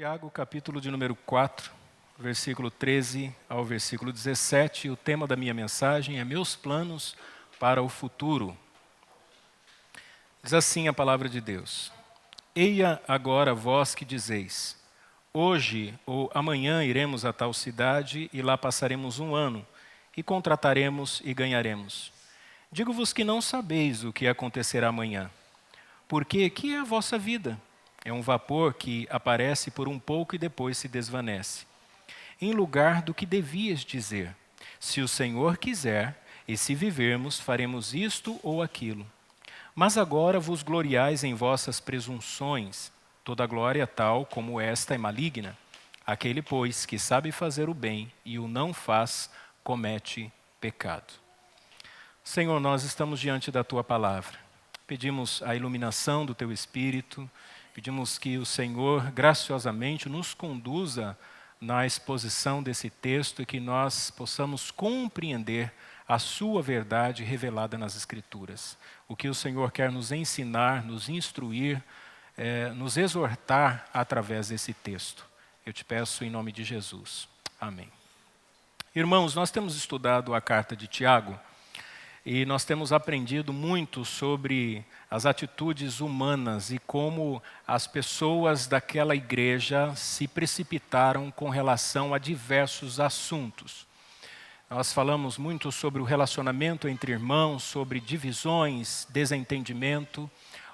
Tiago, capítulo de número 4, versículo 13 ao versículo 17. O tema da minha mensagem é Meus planos para o futuro. Diz assim a palavra de Deus: Eia agora vós que dizeis, hoje ou amanhã iremos a tal cidade e lá passaremos um ano, e contrataremos e ganharemos. Digo-vos que não sabeis o que acontecerá amanhã, porque que é a vossa vida? É um vapor que aparece por um pouco e depois se desvanece. Em lugar do que devias dizer, se o Senhor quiser, e se vivermos, faremos isto ou aquilo. Mas agora vos gloriais em vossas presunções, toda glória tal como esta é maligna. Aquele, pois, que sabe fazer o bem e o não faz, comete pecado. Senhor, nós estamos diante da Tua palavra. Pedimos a iluminação do Teu Espírito. Pedimos que o Senhor graciosamente nos conduza na exposição desse texto e que nós possamos compreender a sua verdade revelada nas Escrituras. O que o Senhor quer nos ensinar, nos instruir, nos exortar através desse texto. Eu te peço em nome de Jesus. Amém. Irmãos, nós temos estudado a carta de Tiago e nós temos aprendido muito sobre as atitudes humanas e como as pessoas daquela igreja se precipitaram com relação a diversos assuntos. Nós falamos muito sobre o relacionamento entre irmãos, sobre divisões, desentendimento.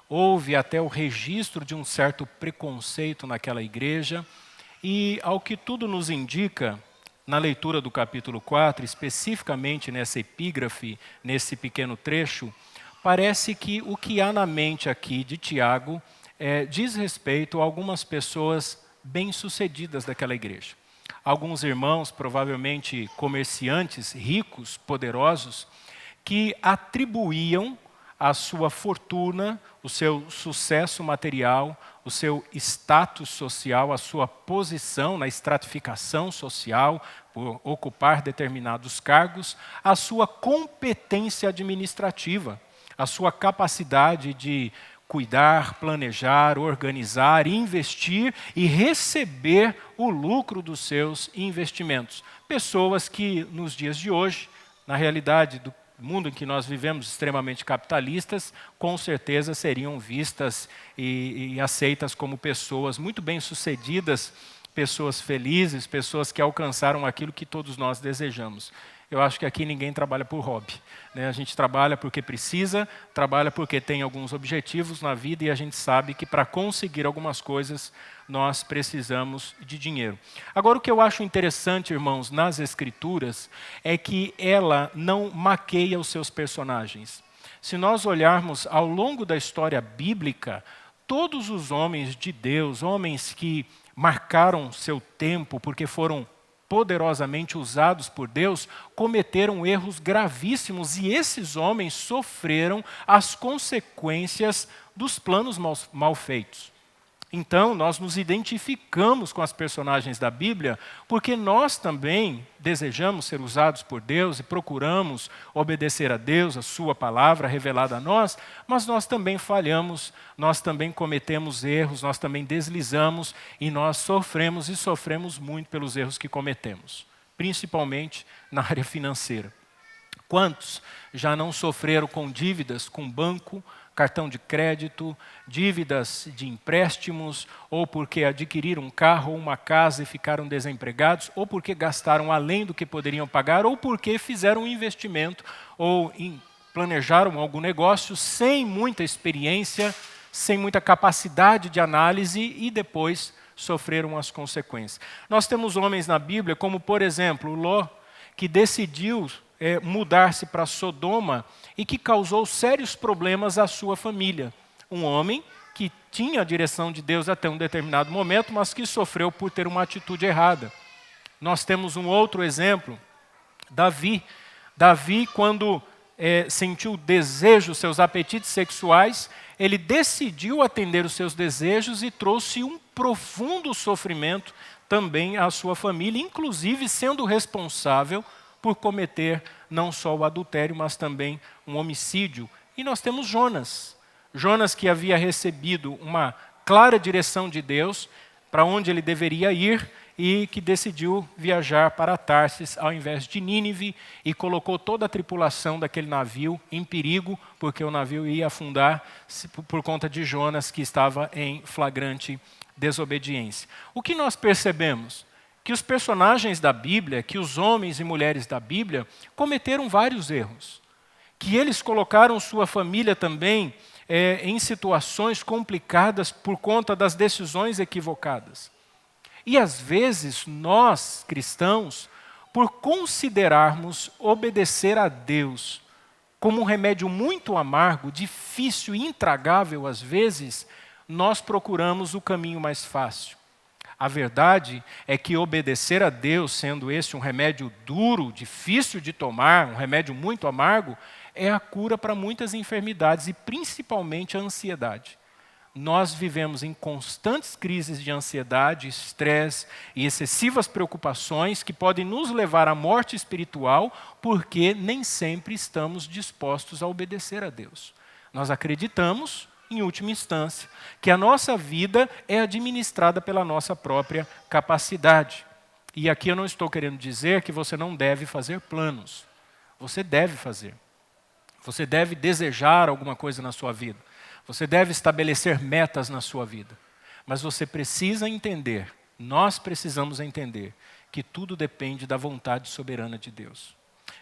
Houve até o registro de um certo preconceito naquela igreja. E, ao que tudo nos indica, na leitura do capítulo 4, especificamente nessa epígrafe, nesse pequeno trecho, parece que o que há na mente aqui de Tiago diz respeito a algumas pessoas bem-sucedidas daquela igreja. Alguns irmãos, provavelmente comerciantes, ricos, poderosos, que atribuíam a sua fortuna, o seu sucesso material, o seu status social, a sua posição na estratificação social, por ocupar determinados cargos, a sua competência administrativa, a sua capacidade de cuidar, planejar, organizar, investir e receber o lucro dos seus investimentos. Pessoas que, nos dias de hoje, na realidade do mundo em que nós vivemos, extremamente capitalistas, com certeza seriam vistas e aceitas como pessoas muito bem-sucedidas, pessoas felizes, pessoas que alcançaram aquilo que todos nós desejamos. Eu acho que aqui ninguém trabalha por hobby, né? A gente trabalha porque precisa, trabalha porque tem alguns objetivos na vida e a gente sabe que para conseguir algumas coisas nós precisamos de dinheiro. Agora, o que eu acho interessante, irmãos, nas Escrituras, é que ela não maqueia os seus personagens. Se nós olharmos ao longo da história bíblica, todos os homens de Deus, homens que marcaram seu tempo porque foram poderosamente usados por Deus, cometeram erros gravíssimos e esses homens sofreram as consequências dos planos mal feitos. Então, nós nos identificamos com as personagens da Bíblia porque nós também desejamos ser usados por Deus e procuramos obedecer a Deus, a sua palavra revelada a nós, mas nós também falhamos, nós também cometemos erros, nós também deslizamos e nós sofremos e sofremos muito pelos erros que cometemos, principalmente na área financeira. Quantos já não sofreram com dívidas com banco, cartão de crédito, dívidas de empréstimos, ou porque adquiriram um carro ou uma casa e ficaram desempregados, ou porque gastaram além do que poderiam pagar, ou porque fizeram um investimento ou planejaram algum negócio sem muita experiência, sem muita capacidade de análise e depois sofreram as consequências. Nós temos homens na Bíblia, como por exemplo Ló, que decidiu mudar-se para Sodoma e que causou sérios problemas à sua família. Um homem que tinha a direção de Deus até um determinado momento, mas que sofreu por ter uma atitude errada. Nós temos um outro exemplo, Davi. Davi, quando sentiu desejo, seus apetites sexuais, ele decidiu atender os seus desejos e trouxe um profundo sofrimento também à sua família, inclusive sendo responsável por cometer não só o adultério, mas também um homicídio. E nós temos Jonas. Jonas, que havia recebido uma clara direção de Deus, para onde ele deveria ir e que decidiu viajar para Tarsis ao invés de Nínive e colocou toda a tripulação daquele navio em perigo, porque o navio ia afundar por conta de Jonas, que estava em flagrante desobediência. O que nós percebemos? Que os personagens da Bíblia, que os homens e mulheres da Bíblia cometeram vários erros. Que eles colocaram sua família também em situações complicadas por conta das decisões equivocadas. E às vezes nós, cristãos, por considerarmos obedecer a Deus como um remédio muito amargo, difícil e intragável às vezes, nós procuramos o caminho mais fácil. A verdade é que obedecer a Deus, sendo esse um remédio duro, difícil de tomar, um remédio muito amargo, é a cura para muitas enfermidades e principalmente a ansiedade. Nós vivemos em constantes crises de ansiedade, estresse e excessivas preocupações que podem nos levar à morte espiritual porque nem sempre estamos dispostos a obedecer a Deus. Nós acreditamos, em última instância, que a nossa vida é administrada pela nossa própria capacidade. E aqui eu não estou querendo dizer que você não deve fazer planos. Você deve fazer. Você deve desejar alguma coisa na sua vida. Você deve estabelecer metas na sua vida. Mas você precisa entender, nós precisamos entender, que tudo depende da vontade soberana de Deus.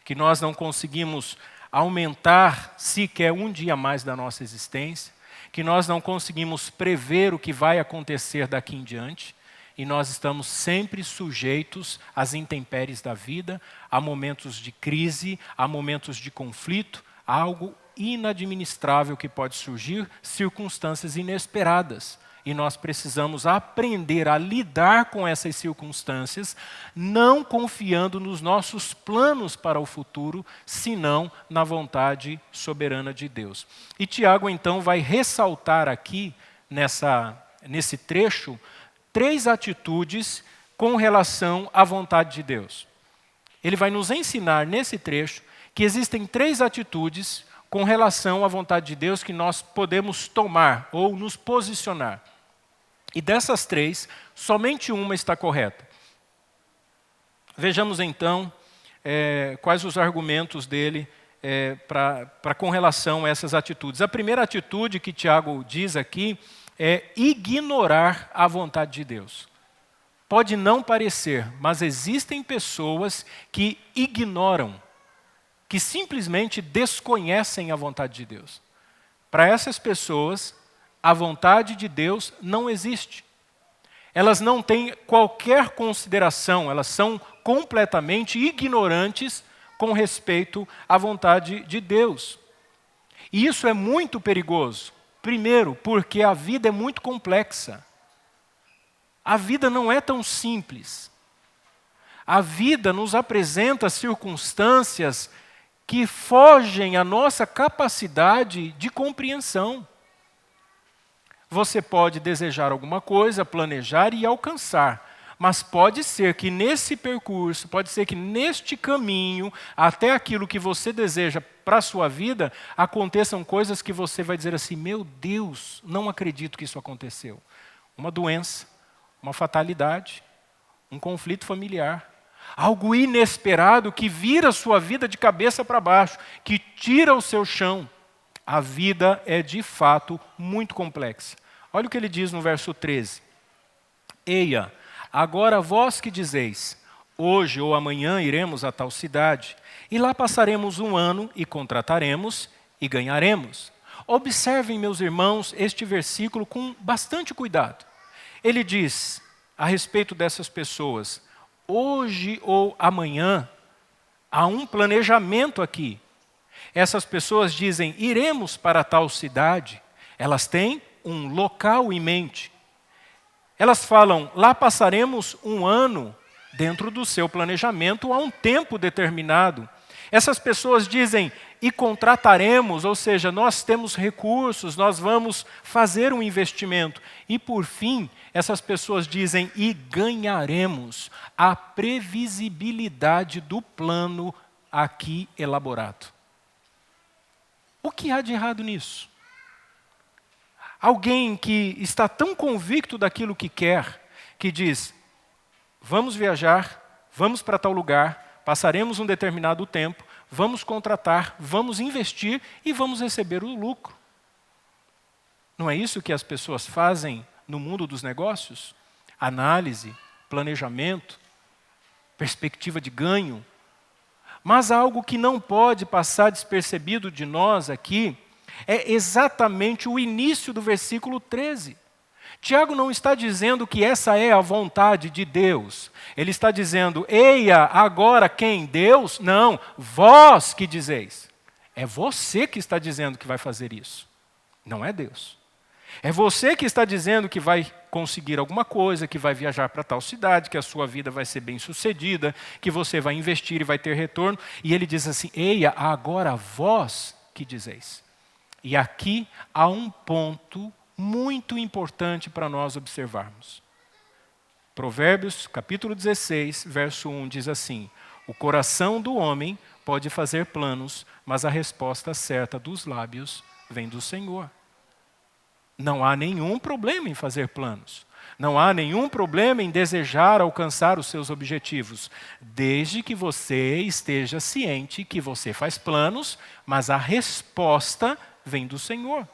Que nós não conseguimos aumentar sequer um dia mais da nossa existência, que nós não conseguimos prever o que vai acontecer daqui em diante, e nós estamos sempre sujeitos às intempéries da vida, a momentos de crise, a momentos de conflito, a algo inadministrável que pode surgir, circunstâncias inesperadas. E nós precisamos aprender a lidar com essas circunstâncias, não confiando nos nossos planos para o futuro, senão na vontade soberana de Deus. E Tiago, então, vai ressaltar aqui, nesse trecho, 3 atitudes com relação à vontade de Deus. Ele vai nos ensinar, nesse trecho, que existem 3 atitudes com relação à vontade de Deus que nós podemos tomar ou nos posicionar. E dessas 3, somente uma está correta. Vejamos então quais os argumentos dele com relação a essas atitudes. A primeira atitude que Tiago diz aqui é ignorar a vontade de Deus. Pode não parecer, mas existem pessoas que ignoram, que simplesmente desconhecem a vontade de Deus. Para essas pessoas, a vontade de Deus não existe. Elas não têm qualquer consideração, elas são completamente ignorantes com respeito à vontade de Deus. E isso é muito perigoso. Primeiro, porque a vida é muito complexa. A vida não é tão simples. A vida nos apresenta circunstâncias que fogem à nossa capacidade de compreensão. Você pode desejar alguma coisa, planejar e alcançar, mas pode ser que nesse percurso, pode ser que neste caminho, até aquilo que você deseja para a sua vida, aconteçam coisas que você vai dizer assim, meu Deus, não acredito que isso aconteceu. Uma doença, uma fatalidade, um conflito familiar, algo inesperado que vira a sua vida de cabeça para baixo, que tira o seu chão. A vida é de fato muito complexa. Olha o que ele diz no verso 13. Eia, agora vós que dizeis, hoje ou amanhã iremos a tal cidade, e lá passaremos 1 ano e contrataremos e ganharemos. Observem, meus irmãos, este versículo com bastante cuidado. Ele diz a respeito dessas pessoas, hoje ou amanhã, há um planejamento aqui. Essas pessoas dizem, iremos para tal cidade. Elas têm um local em mente. Elas falam, lá passaremos 1 ano dentro do seu planejamento há um tempo determinado. Essas pessoas dizem, e contrataremos, ou seja, nós temos recursos, nós vamos fazer um investimento. E por fim, essas pessoas dizem, e ganharemos a previsibilidade do plano aqui elaborado. O que há de errado nisso? Alguém que está tão convicto daquilo que quer, que diz: vamos viajar, vamos para tal lugar, passaremos um determinado tempo, vamos contratar, vamos investir e vamos receber o lucro. Não é isso que as pessoas fazem no mundo dos negócios? Análise, planejamento, perspectiva de ganho. Mas algo que não pode passar despercebido de nós aqui é exatamente o início do versículo 13. Tiago não está dizendo que essa é a vontade de Deus. Ele está dizendo: eia, agora quem? Deus? Não, vós que dizeis. É você que está dizendo que vai fazer isso. Não é Deus. É você que está dizendo que vai conseguir alguma coisa, que vai viajar para tal cidade, que a sua vida vai ser bem-sucedida, que você vai investir e vai ter retorno. E ele diz assim: eia, agora vós que dizeis. E aqui há um ponto muito importante para nós observarmos. Provérbios, capítulo 16, verso 1 diz assim: o coração do homem pode fazer planos, mas a resposta certa dos lábios vem do Senhor. Não há nenhum problema em fazer planos. Não há nenhum problema em desejar alcançar os seus objetivos, desde que você esteja ciente que você faz planos, mas a resposta vem do Senhor.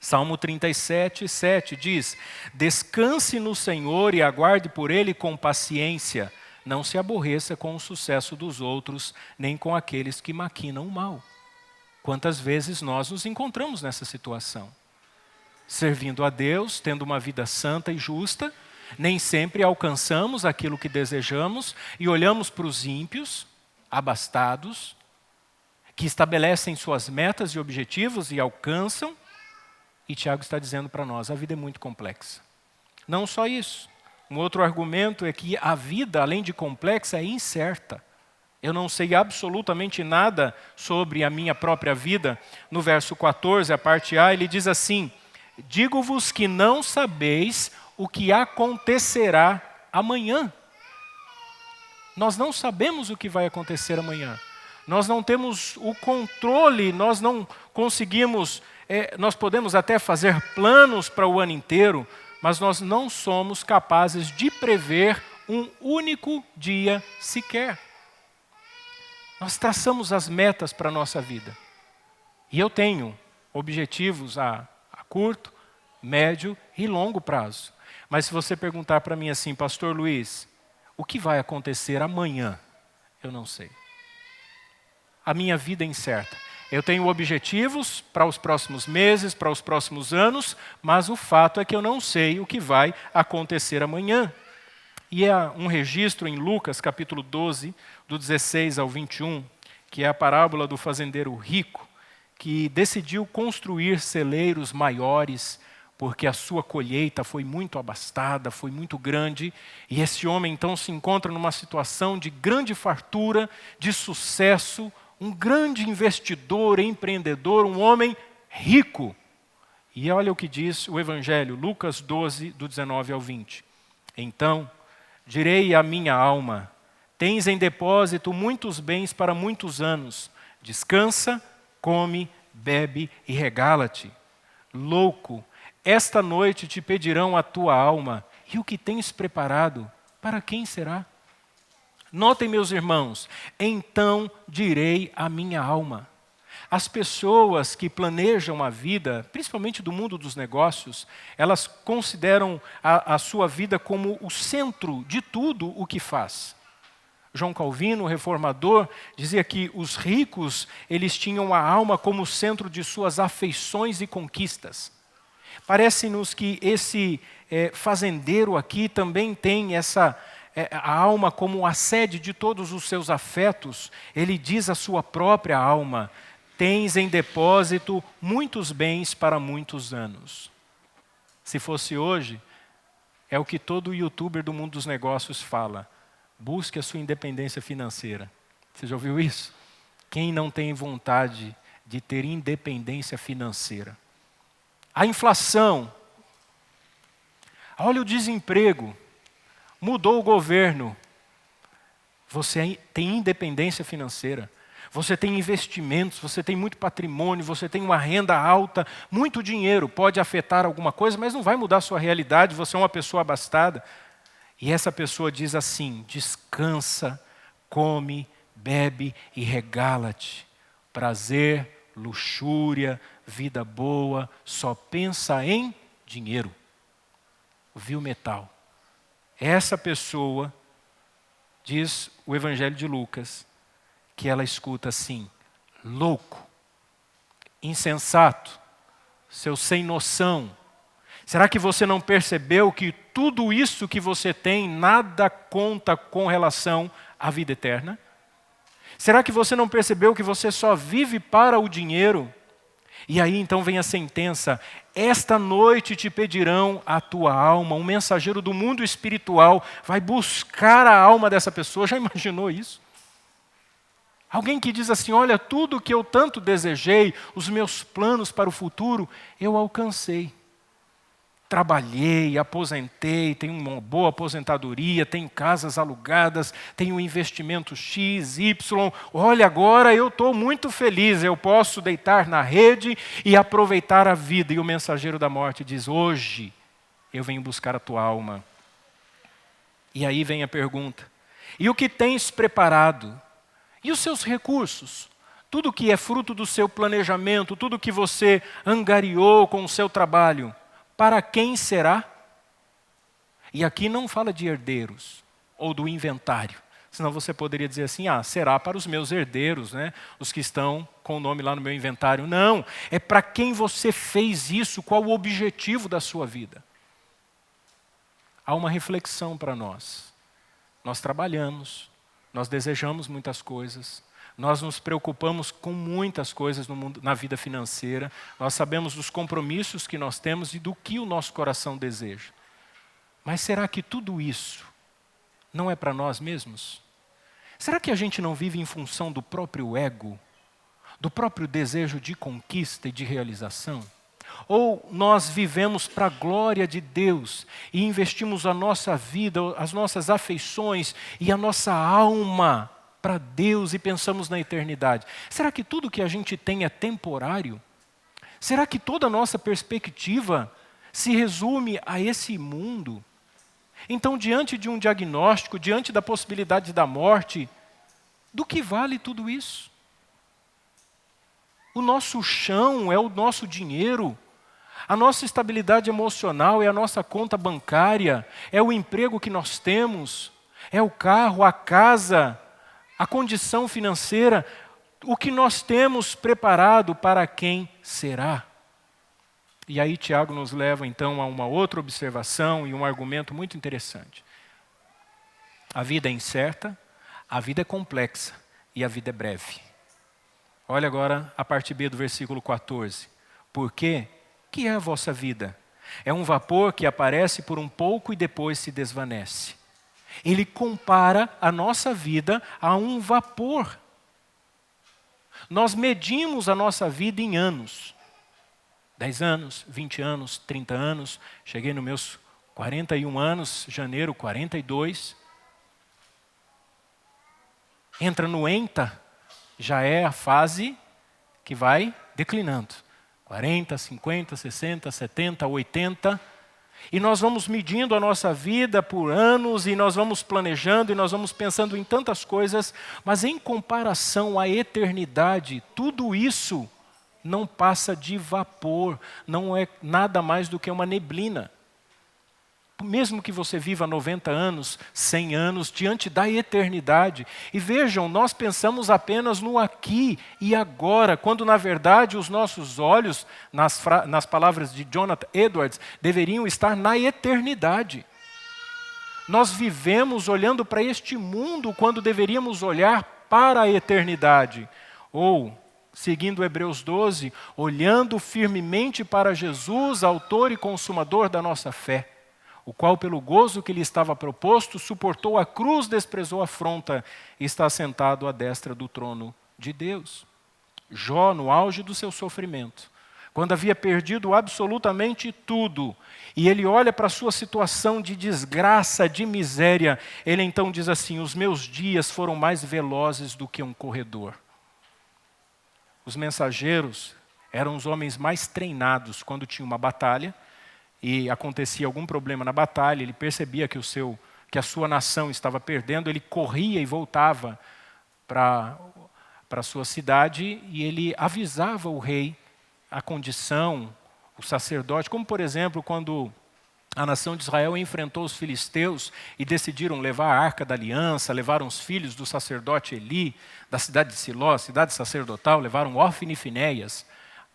Salmo 37, 7 diz: descanse no Senhor e aguarde por Ele com paciência. Não se aborreça com o sucesso dos outros, nem com aqueles que maquinam o mal. Quantas vezes nós nos encontramos nessa situação? Servindo a Deus, tendo uma vida santa e justa, nem sempre alcançamos aquilo que desejamos e olhamos para os ímpios, abastados, que estabelecem suas metas e objetivos e alcançam. E Tiago está dizendo para nós: a vida é muito complexa. Não só isso. Um outro argumento é que a vida, além de complexa, é incerta. Eu não sei absolutamente nada sobre a minha própria vida. No verso 14, a parte A, ele diz assim: digo-vos que não sabeis o que acontecerá amanhã. Nós não sabemos o que vai acontecer amanhã. Nós não temos o controle, nós não conseguimos, nós podemos até fazer planos para o ano inteiro, mas nós não somos capazes de prever um único dia sequer. Nós traçamos as metas para a nossa vida. E eu tenho objetivos a curto, médio e longo prazo. Mas se você perguntar para mim assim: pastor Luiz, o que vai acontecer amanhã? Eu não sei. A minha vida é incerta. Eu tenho objetivos para os próximos meses, para os próximos anos, mas o fato é que eu não sei o que vai acontecer amanhã. E há um registro em Lucas, capítulo 12, do 16 ao 21, que é a parábola do fazendeiro rico, que decidiu construir celeiros maiores, porque a sua colheita foi muito abastada, foi muito grande, e esse homem então se encontra numa situação de grande fartura, de sucesso, um grande investidor, empreendedor, um homem rico. E olha o que diz o Evangelho, Lucas 12, do 19 ao 20. Então, direi à minha alma: tens em depósito muitos bens para muitos anos, descansa, come, bebe e regala-te. Louco, esta noite te pedirão a tua alma, e o que tens preparado, para quem será? Notem, meus irmãos, então direi à minha alma. As pessoas que planejam a vida, principalmente do mundo dos negócios, elas consideram a sua vida como o centro de tudo o que faz. João Calvino, o reformador, dizia que os ricos, eles tinham a alma como o centro de suas afeições e conquistas. Parece-nos que esse fazendeiro aqui também tem a alma como a sede de todos os seus afetos. Ele diz à sua própria alma: tens em depósito muitos bens para muitos anos. Se fosse hoje, é o que todo youtuber do mundo dos negócios fala: busque a sua independência financeira. Você já ouviu isso? Quem não tem vontade de ter independência financeira? A inflação, olha o desemprego, mudou o governo. Você tem independência financeira. você tem investimentos, você tem muito patrimônio, você tem uma renda alta, muito dinheiro, pode afetar alguma coisa, mas não vai mudar a sua realidade, você é uma pessoa abastada. E essa pessoa diz assim: descansa, come, bebe e regala-te. Prazer, luxúria, vida boa, só pensa em dinheiro. Viu metal. Essa pessoa, diz o Evangelho de Lucas, que ela escuta assim: louco, insensato, seu sem noção. Será que você não percebeu que tudo isso que você tem nada conta com relação à vida eterna? Será que você não percebeu que você só vive para o dinheiro? E aí então vem a sentença: esta noite te pedirão a tua alma. Um mensageiro do mundo espiritual vai buscar a alma dessa pessoa. Já imaginou isso? Alguém que diz assim: olha, tudo que eu tanto desejei, os meus planos para o futuro, eu alcancei. Trabalhei, aposentei, tenho uma boa aposentadoria, tenho casas alugadas, tenho investimento X, Y. Olha, agora eu estou muito feliz, eu posso deitar na rede e aproveitar a vida. E o mensageiro da morte diz: hoje eu venho buscar a tua alma. E aí vem a pergunta: e o que tens preparado? E os seus recursos? Tudo que é fruto do seu planejamento, tudo que você angariou com o seu trabalho, para quem será? E aqui não fala de herdeiros ou do inventário. Senão você poderia dizer assim: será para os meus herdeiros, né? Os que estão com o nome lá no meu inventário. Não, é para quem você fez isso, qual o objetivo da sua vida. Há uma reflexão para nós. Nós trabalhamos, nós desejamos muitas coisas, nós nos preocupamos com muitas coisas no mundo, na vida financeira, nós sabemos dos compromissos que nós temos e do que o nosso coração deseja. Mas será que tudo isso não é para nós mesmos? Será que a gente não vive em função do próprio ego, do próprio desejo de conquista e de realização? Ou nós vivemos para a glória de Deus e investimos a nossa vida, as nossas afeições e a nossa alma para Deus e pensamos na eternidade? Será que tudo que a gente tem é temporário? Será que toda a nossa perspectiva se resume a esse mundo? Então, diante de um diagnóstico, diante da possibilidade da morte, do que vale tudo isso? O nosso chão é o nosso dinheiro, a nossa estabilidade emocional é a nossa conta bancária, é o emprego que nós temos, é o carro, a casa, a condição financeira, o que nós temos preparado para quem será. E aí Tiago nos leva então a uma outra observação e um argumento muito interessante. A vida é incerta, a vida é complexa e a vida é breve. Olha agora a parte B do versículo 14. Porque que é a vossa vida? É um vapor que aparece por um pouco e depois se desvanece. Ele compara a nossa vida a um vapor. Nós medimos a nossa vida em anos. 10 anos, 20 anos, 30 anos. Cheguei nos meus 41 anos, janeiro 42. Entra no ENTA, já é a fase que vai declinando. 40, 50, 60, 70, 80. E nós vamos medindo a nossa vida por anos, e nós vamos planejando, e nós vamos pensando em tantas coisas, mas em comparação à eternidade, tudo isso não passa de vapor, não é nada mais do que uma neblina. Mesmo que você viva 90 anos, 100 anos, diante da eternidade. E vejam, nós pensamos apenas no aqui e agora, quando na verdade os nossos olhos, nas palavras de Jonathan Edwards, deveriam estar na eternidade. Nós vivemos olhando para este mundo quando deveríamos olhar para a eternidade. Ou, seguindo Hebreus 12, olhando firmemente para Jesus, autor e consumador da nossa fé, o qual, pelo gozo que lhe estava proposto, suportou a cruz, desprezou a afronta e está sentado à destra do trono de Deus. Jó, no auge do seu sofrimento, quando havia perdido absolutamente tudo, e ele olha para a sua situação de desgraça, de miséria, ele então diz assim: os meus dias foram mais velozes do que um corredor. Os mensageiros eram os homens mais treinados quando tinha uma batalha e acontecia algum problema na batalha, ele percebia que a sua nação estava perdendo, ele corria e voltava para a sua cidade e ele avisava o rei a condição, o sacerdote, como por exemplo quando a nação de Israel enfrentou os filisteus e decidiram levar a Arca da Aliança, levaram os filhos do sacerdote Eli, da cidade de Siló, cidade sacerdotal, levaram Ofni e Finéias.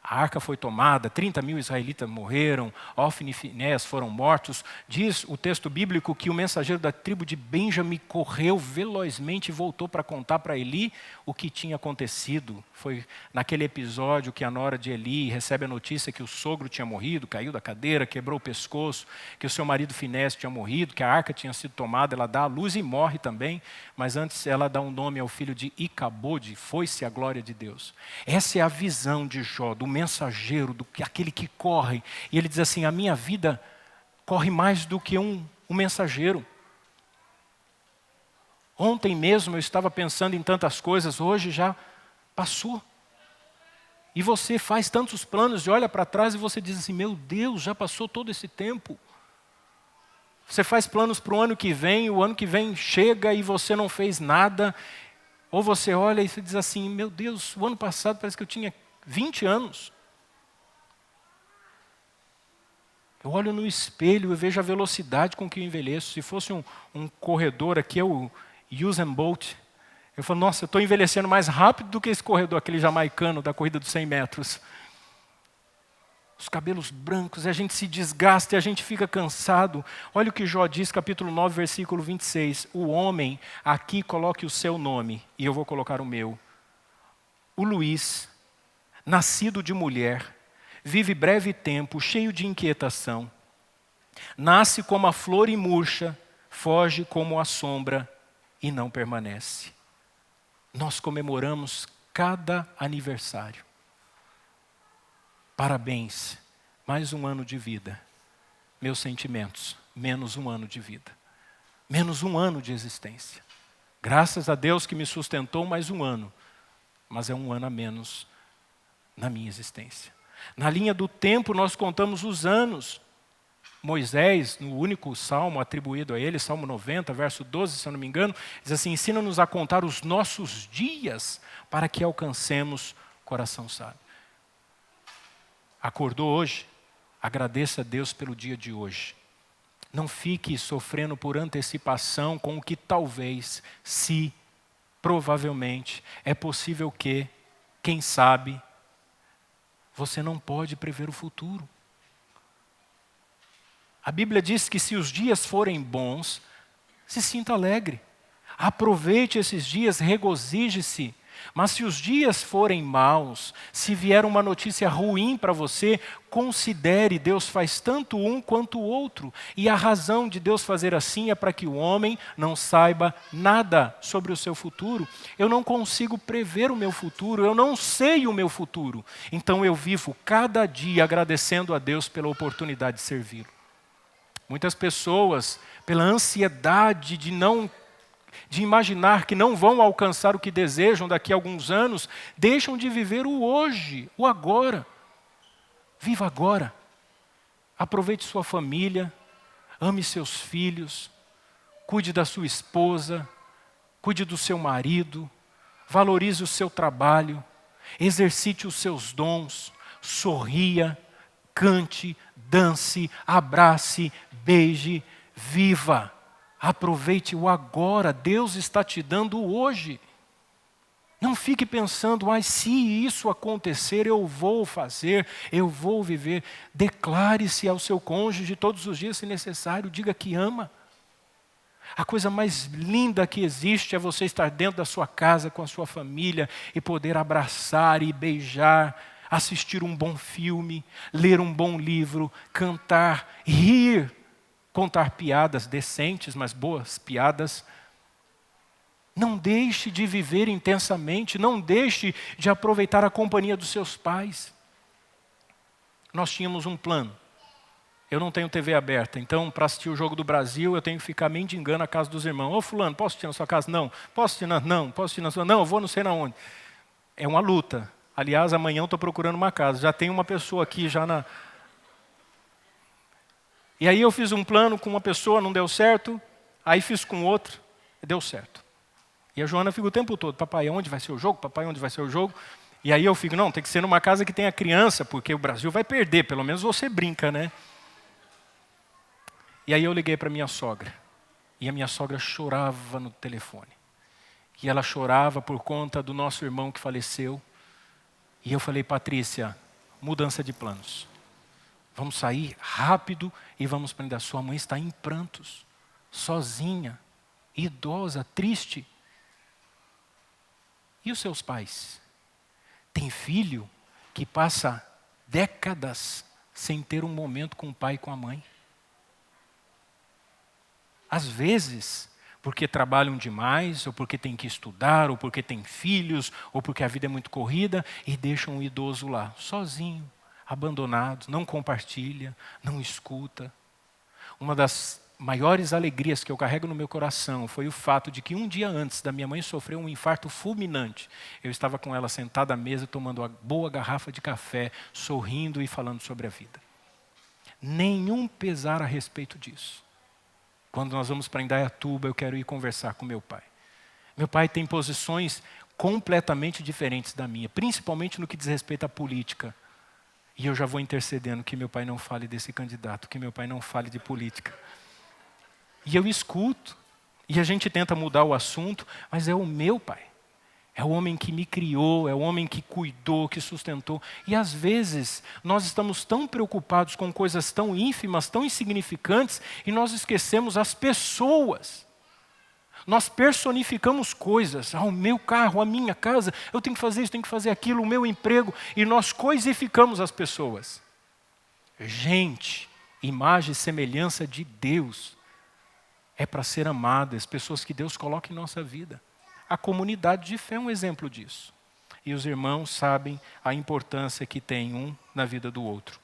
A arca foi tomada, 30.000 israelitas morreram, Ofni e Finéias foram mortos. Diz o texto bíblico que o mensageiro da tribo de Benjamim correu velozmente e voltou para contar para Eli o que tinha acontecido. Foi naquele episódio que a nora de Eli recebe a notícia que o sogro tinha morrido, caiu da cadeira, quebrou o pescoço, que o seu marido Finéias tinha morrido, que a arca tinha sido tomada, ela dá a luz e morre também, mas antes ela dá um nome ao filho de Icabode, foi-se a glória de Deus. Essa é a visão de Jó, do mensageiro, aquele que corre. E ele diz assim, a minha vida corre mais do que um mensageiro. Ontem mesmo eu estava pensando em tantas coisas, hoje já passou. E você faz tantos planos e olha para trás e você diz assim, meu Deus, já passou todo esse tempo. Você faz planos para o ano que vem chega e você não fez nada. Ou você olha e você diz assim, meu Deus, o ano passado parece que eu tinha 20 anos. Eu olho no espelho e vejo a velocidade com que eu envelheço. Se fosse um corredor aqui, é o Usain Bolt. Eu falo, nossa, eu estou envelhecendo mais rápido do que esse corredor, aquele jamaicano da corrida dos 100 metros. Os cabelos brancos, e a gente se desgasta e a gente fica cansado. Olha o que Jó diz, capítulo 9, versículo 26. O homem, aqui coloque o seu nome, e eu vou colocar o meu. O Luiz, nascido de mulher, vive breve tempo, cheio de inquietação. Nasce como a flor e murcha, foge como a sombra e não permanece. Nós comemoramos cada aniversário. Parabéns, mais um ano de vida. Meus sentimentos, menos um ano de vida. Menos um ano de existência. Graças a Deus que me sustentou mais um ano. Mas é um ano a menos na minha existência. Na linha do tempo nós contamos os anos. Moisés, no único salmo atribuído a ele, Salmo 90, verso 12, se eu não me engano, diz assim, ensina-nos a contar os nossos dias para que alcancemos coração sábio. Acordou hoje? Agradeça a Deus pelo dia de hoje. Não fique sofrendo por antecipação com o que talvez, se, provavelmente, é possível que, quem sabe, você não pode prever o futuro. A Bíblia diz que se os dias forem bons, se sinta alegre. Aproveite esses dias, regozije-se. Mas se os dias forem maus, se vier uma notícia ruim para você, considere, Deus faz tanto um quanto o outro. E a razão de Deus fazer assim é para que o homem não saiba nada sobre o seu futuro. Eu não consigo prever o meu futuro, eu não sei o meu futuro. Então eu vivo cada dia agradecendo a Deus pela oportunidade de servi-lo. Muitas pessoas, pela ansiedade de imaginar que não vão alcançar o que desejam daqui a alguns anos, deixam de viver o hoje, o agora. Viva agora. Aproveite sua família, ame seus filhos, cuide da sua esposa, cuide do seu marido, valorize o seu trabalho, exercite os seus dons, sorria, cante, dance, abrace, beije, viva. Aproveite o agora, Deus está te dando o hoje. Não fique pensando, se isso acontecer, eu vou fazer, eu vou viver. Declare-se ao seu cônjuge todos os dias, se necessário, diga que ama. A coisa mais linda que existe é você estar dentro da sua casa com a sua família e poder abraçar e beijar, assistir um bom filme, ler um bom livro, cantar, rir, contar piadas decentes, mas boas piadas. Não deixe de viver intensamente, não deixe de aproveitar a companhia dos seus pais. Nós tínhamos um plano. Eu não tenho TV aberta, então para assistir o Jogo do Brasil eu tenho que ficar mendigando a casa dos irmãos. Ô fulano, posso ir na sua casa? Não. Posso ir na... Não. Posso ir na sua... Não, eu vou não sei na onde. É uma luta. Aliás, amanhã eu estou procurando uma casa. Já tem uma pessoa aqui já na... E aí eu fiz um plano com uma pessoa, não deu certo. Aí fiz com outro, deu certo. E a Joana fica o tempo todo, papai, onde vai ser o jogo? Papai, onde vai ser o jogo? E aí eu fico, não, tem que ser numa casa que tenha criança, porque o Brasil vai perder, pelo menos você brinca, né? E aí eu liguei para minha sogra. E a minha sogra chorava no telefone. E ela chorava por conta do nosso irmão que faleceu. E eu falei, Patrícia, mudança de planos. Vamos sair rápido e vamos prender. Sua mãe está em prantos, sozinha, idosa, triste. E os seus pais? Tem filho que passa décadas sem ter um momento com o pai e com a mãe. Às vezes, porque trabalham demais, ou porque tem que estudar, ou porque tem filhos, ou porque a vida é muito corrida, e deixam o idoso lá, sozinho, abandonado, não compartilha, não escuta. Uma das maiores alegrias que eu carrego no meu coração foi o fato de que um dia antes da minha mãe sofrer um infarto fulminante, eu estava com ela sentada à mesa, tomando uma boa garrafa de café, sorrindo e falando sobre a vida. Nenhum pesar a respeito disso. Quando nós vamos para Indaiatuba, eu quero ir conversar com meu pai. Meu pai tem posições completamente diferentes da minha, principalmente no que diz respeito à política. E eu já vou intercedendo que meu pai não fale desse candidato, que meu pai não fale de política. E eu escuto, e a gente tenta mudar o assunto, mas é o meu pai. É o homem que me criou, é o homem que cuidou, que sustentou. E às vezes nós estamos tão preocupados com coisas tão ínfimas, tão insignificantes, e nós esquecemos as pessoas. Nós personificamos coisas, o meu carro, a minha casa, eu tenho que fazer isso, tenho que fazer aquilo, o meu emprego, e nós coisificamos as pessoas. Gente, imagem e semelhança de Deus é para ser amada, as pessoas que Deus coloca em nossa vida. A comunidade de fé é um exemplo disso. E os irmãos sabem a importância que tem um na vida do outro.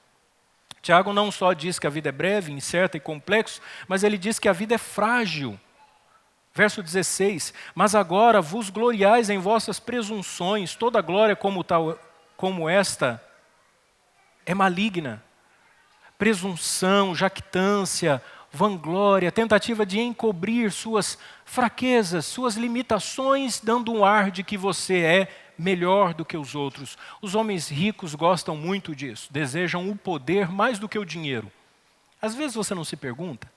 Tiago não só diz que a vida é breve, incerta e complexa, mas ele diz que a vida é frágil. Verso 16, mas agora vos gloriais em vossas presunções, toda glória como esta é maligna. Presunção, jactância, vanglória, tentativa de encobrir suas fraquezas, suas limitações, dando um ar de que você é melhor do que os outros. Os homens ricos gostam muito disso, desejam o poder mais do que o dinheiro. Às vezes você não se pergunta,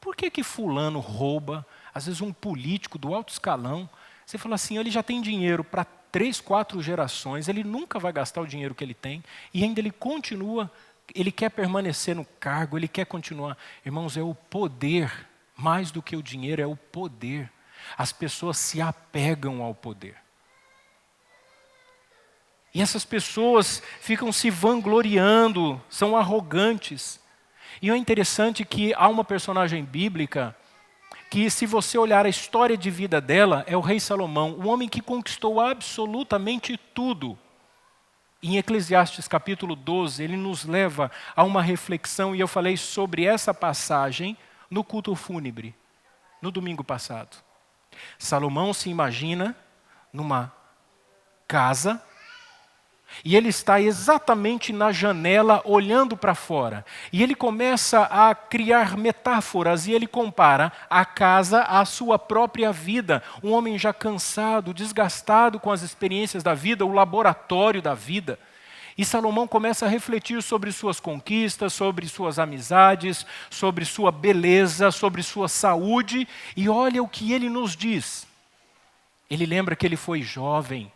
por que fulano rouba, às vezes um político do alto escalão, você fala assim, ele já tem dinheiro para 3, 4 gerações, ele nunca vai gastar o dinheiro que ele tem, e ainda ele continua. Ele quer permanecer no cargo, ele quer continuar. Irmãos, é o poder, mais do que o dinheiro, é o poder. As pessoas se apegam ao poder. E essas pessoas ficam se vangloriando, são arrogantes. E é interessante que há uma personagem bíblica que, se você olhar a história de vida dela, é o rei Salomão, um homem que conquistou absolutamente tudo. Em Eclesiastes capítulo 12, ele nos leva a uma reflexão, e eu falei sobre essa passagem no culto fúnebre, no domingo passado. Salomão se imagina numa casa, e ele está exatamente na janela, olhando para fora. E ele começa a criar metáforas, e ele compara a casa à sua própria vida. Um homem já cansado, desgastado com as experiências da vida, o laboratório da vida. E Salomão começa a refletir sobre suas conquistas, sobre suas amizades, sobre sua beleza, sobre sua saúde. E olha o que ele nos diz. Ele lembra que ele foi jovem.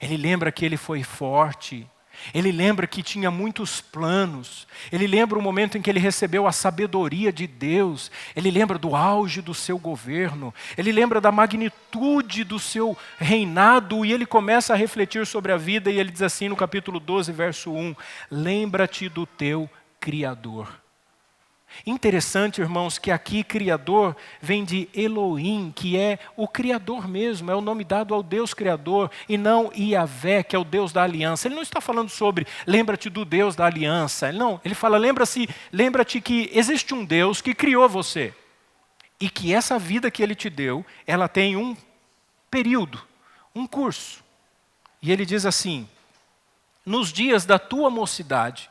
Ele lembra que ele foi forte, ele lembra que tinha muitos planos, ele lembra o momento em que ele recebeu a sabedoria de Deus, ele lembra do auge do seu governo, ele lembra da magnitude do seu reinado, e ele começa a refletir sobre a vida, e ele diz assim no capítulo 12, verso 1, lembra-te do teu Criador. Interessante, irmãos, que aqui Criador vem de Elohim, que é o Criador mesmo, é o nome dado ao Deus Criador, e não Iavé, que é o Deus da aliança. Ele não está falando sobre lembra-te do Deus da aliança, não, ele fala lembra-te que existe um Deus que criou você, e que essa vida que Ele te deu, ela tem um período, um curso. E Ele diz assim, nos dias da tua mocidade.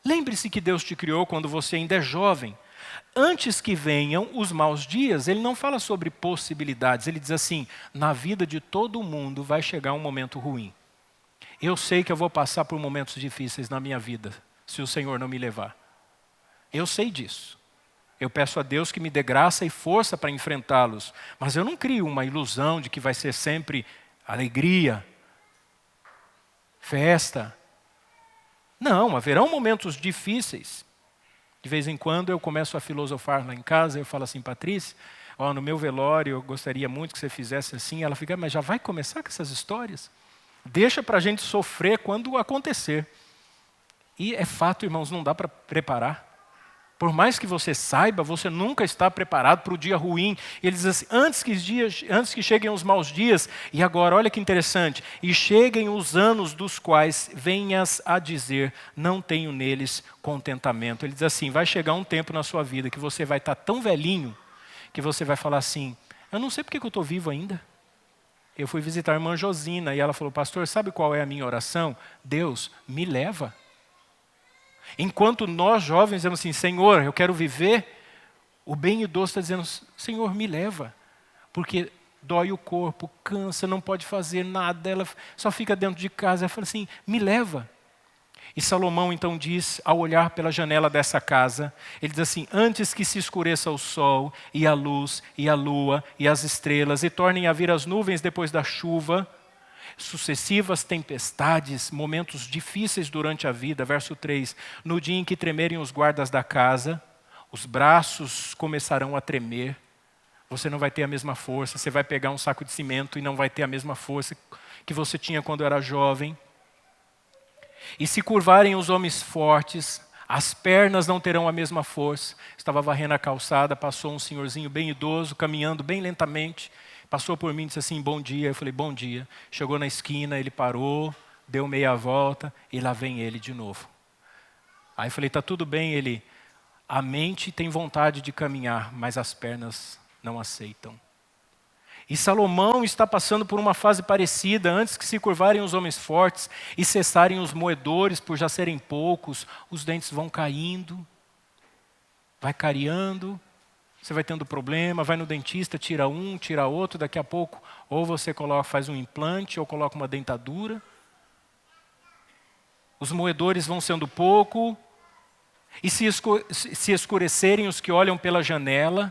Lembre-se que Deus te criou quando você ainda é jovem. Antes que venham os maus dias, ele não fala sobre possibilidades, ele diz assim, na vida de todo mundo vai chegar um momento ruim. Eu sei que eu vou passar por momentos difíceis na minha vida, se o Senhor não me levar. Eu sei disso. Eu peço a Deus que me dê graça e força para enfrentá-los. Mas eu não crio uma ilusão de que vai ser sempre alegria, festa. Não, haverão momentos difíceis. De vez em quando eu começo a filosofar lá em casa, eu falo assim, Patrícia, no meu velório eu gostaria muito que você fizesse assim. Ela fica, mas já vai começar com essas histórias? Deixa para a gente sofrer quando acontecer. E é fato, irmãos, não dá para preparar. Por mais que você saiba, você nunca está preparado para o dia ruim. Ele diz assim, antes que cheguem os maus dias, e agora, olha que interessante, e cheguem os anos dos quais venhas a dizer, não tenho neles contentamento. Ele diz assim, vai chegar um tempo na sua vida que você vai estar tão velhinho, que você vai falar assim, eu não sei porque que eu estou vivo ainda. Eu fui visitar a irmã Josina, e ela falou, pastor, sabe qual é a minha oração? Deus, me leva. Enquanto nós jovens dizemos assim, Senhor, eu quero viver, o bem idoso está dizendo, Senhor, me leva. Porque dói o corpo, cansa, não pode fazer nada, ela só fica dentro de casa. Ela fala assim, me leva. E Salomão então diz, ao olhar pela janela dessa casa, ele diz assim, antes que se escureça o sol, e a luz, e a lua, e as estrelas, e tornem a vir as nuvens depois da chuva, sucessivas tempestades, momentos difíceis durante a vida, verso 3, no dia em que tremerem os guardas da casa, os braços começarão a tremer, você não vai ter a mesma força, você vai pegar um saco de cimento e não vai ter a mesma força que você tinha quando era jovem. E se curvarem os homens fortes, as pernas não terão a mesma força. Estava varrendo a calçada, passou um senhorzinho bem idoso, caminhando bem lentamente, passou por mim e disse assim, bom dia. Eu falei, bom dia. Chegou na esquina, ele parou, deu meia volta e lá vem ele de novo. Aí eu falei, está tudo bem? Ele, a mente tem vontade de caminhar, mas as pernas não aceitam. E Salomão está passando por uma fase parecida, antes que se curvarem os homens fortes e cessarem os moedores por já serem poucos, os dentes vão caindo, vai cariando, você vai tendo problema, vai no dentista, tira um, tira outro, daqui a pouco ou você faz um implante ou coloca uma dentadura. Os moedores vão sendo pouco, e se escurecerem os que olham pela janela,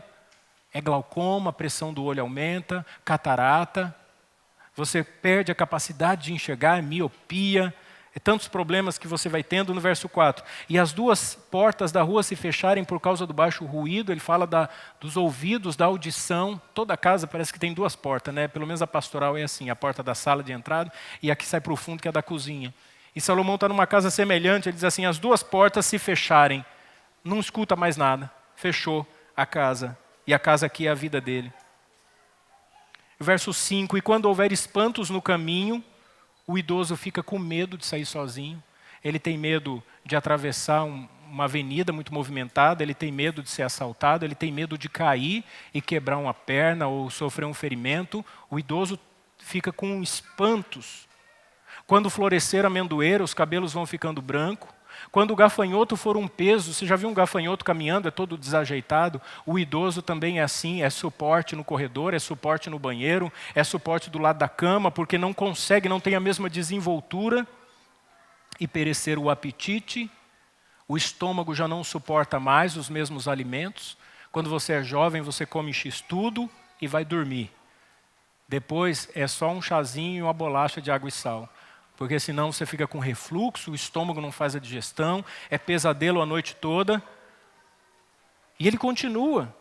é glaucoma, a pressão do olho aumenta, catarata, você perde a capacidade de enxergar, miopia, tantos problemas que você vai tendo no verso 4. E as duas portas da rua se fecharem por causa do baixo ruído, ele fala dos ouvidos, da audição. Toda casa parece que tem duas portas, né? Pelo menos a pastoral é assim, a porta da sala de entrada e a que sai para o fundo, que é a da cozinha. E Salomão está numa casa semelhante, ele diz assim, as duas portas se fecharem, não escuta mais nada, fechou a casa. E a casa aqui é a vida dele. Verso 5, e quando houver espantos no caminho, o idoso fica com medo de sair sozinho, ele tem medo de atravessar uma avenida muito movimentada, ele tem medo de ser assaltado, ele tem medo de cair e quebrar uma perna ou sofrer um ferimento, o idoso fica com espantos. Quando florescer a amendoeira, os cabelos vão ficando brancos. Quando o gafanhoto for um peso, você já viu um gafanhoto caminhando, é todo desajeitado? O idoso também é assim, é suporte no corredor, é suporte no banheiro, é suporte do lado da cama, porque não consegue, não tem a mesma desenvoltura. E perecer o apetite, o estômago já não suporta mais os mesmos alimentos. Quando você é jovem, você come x-tudo e vai dormir. Depois é só um chazinho e uma bolacha de água e sal. Porque senão você fica com refluxo, o estômago não faz a digestão, é pesadelo a noite toda. E ele continua.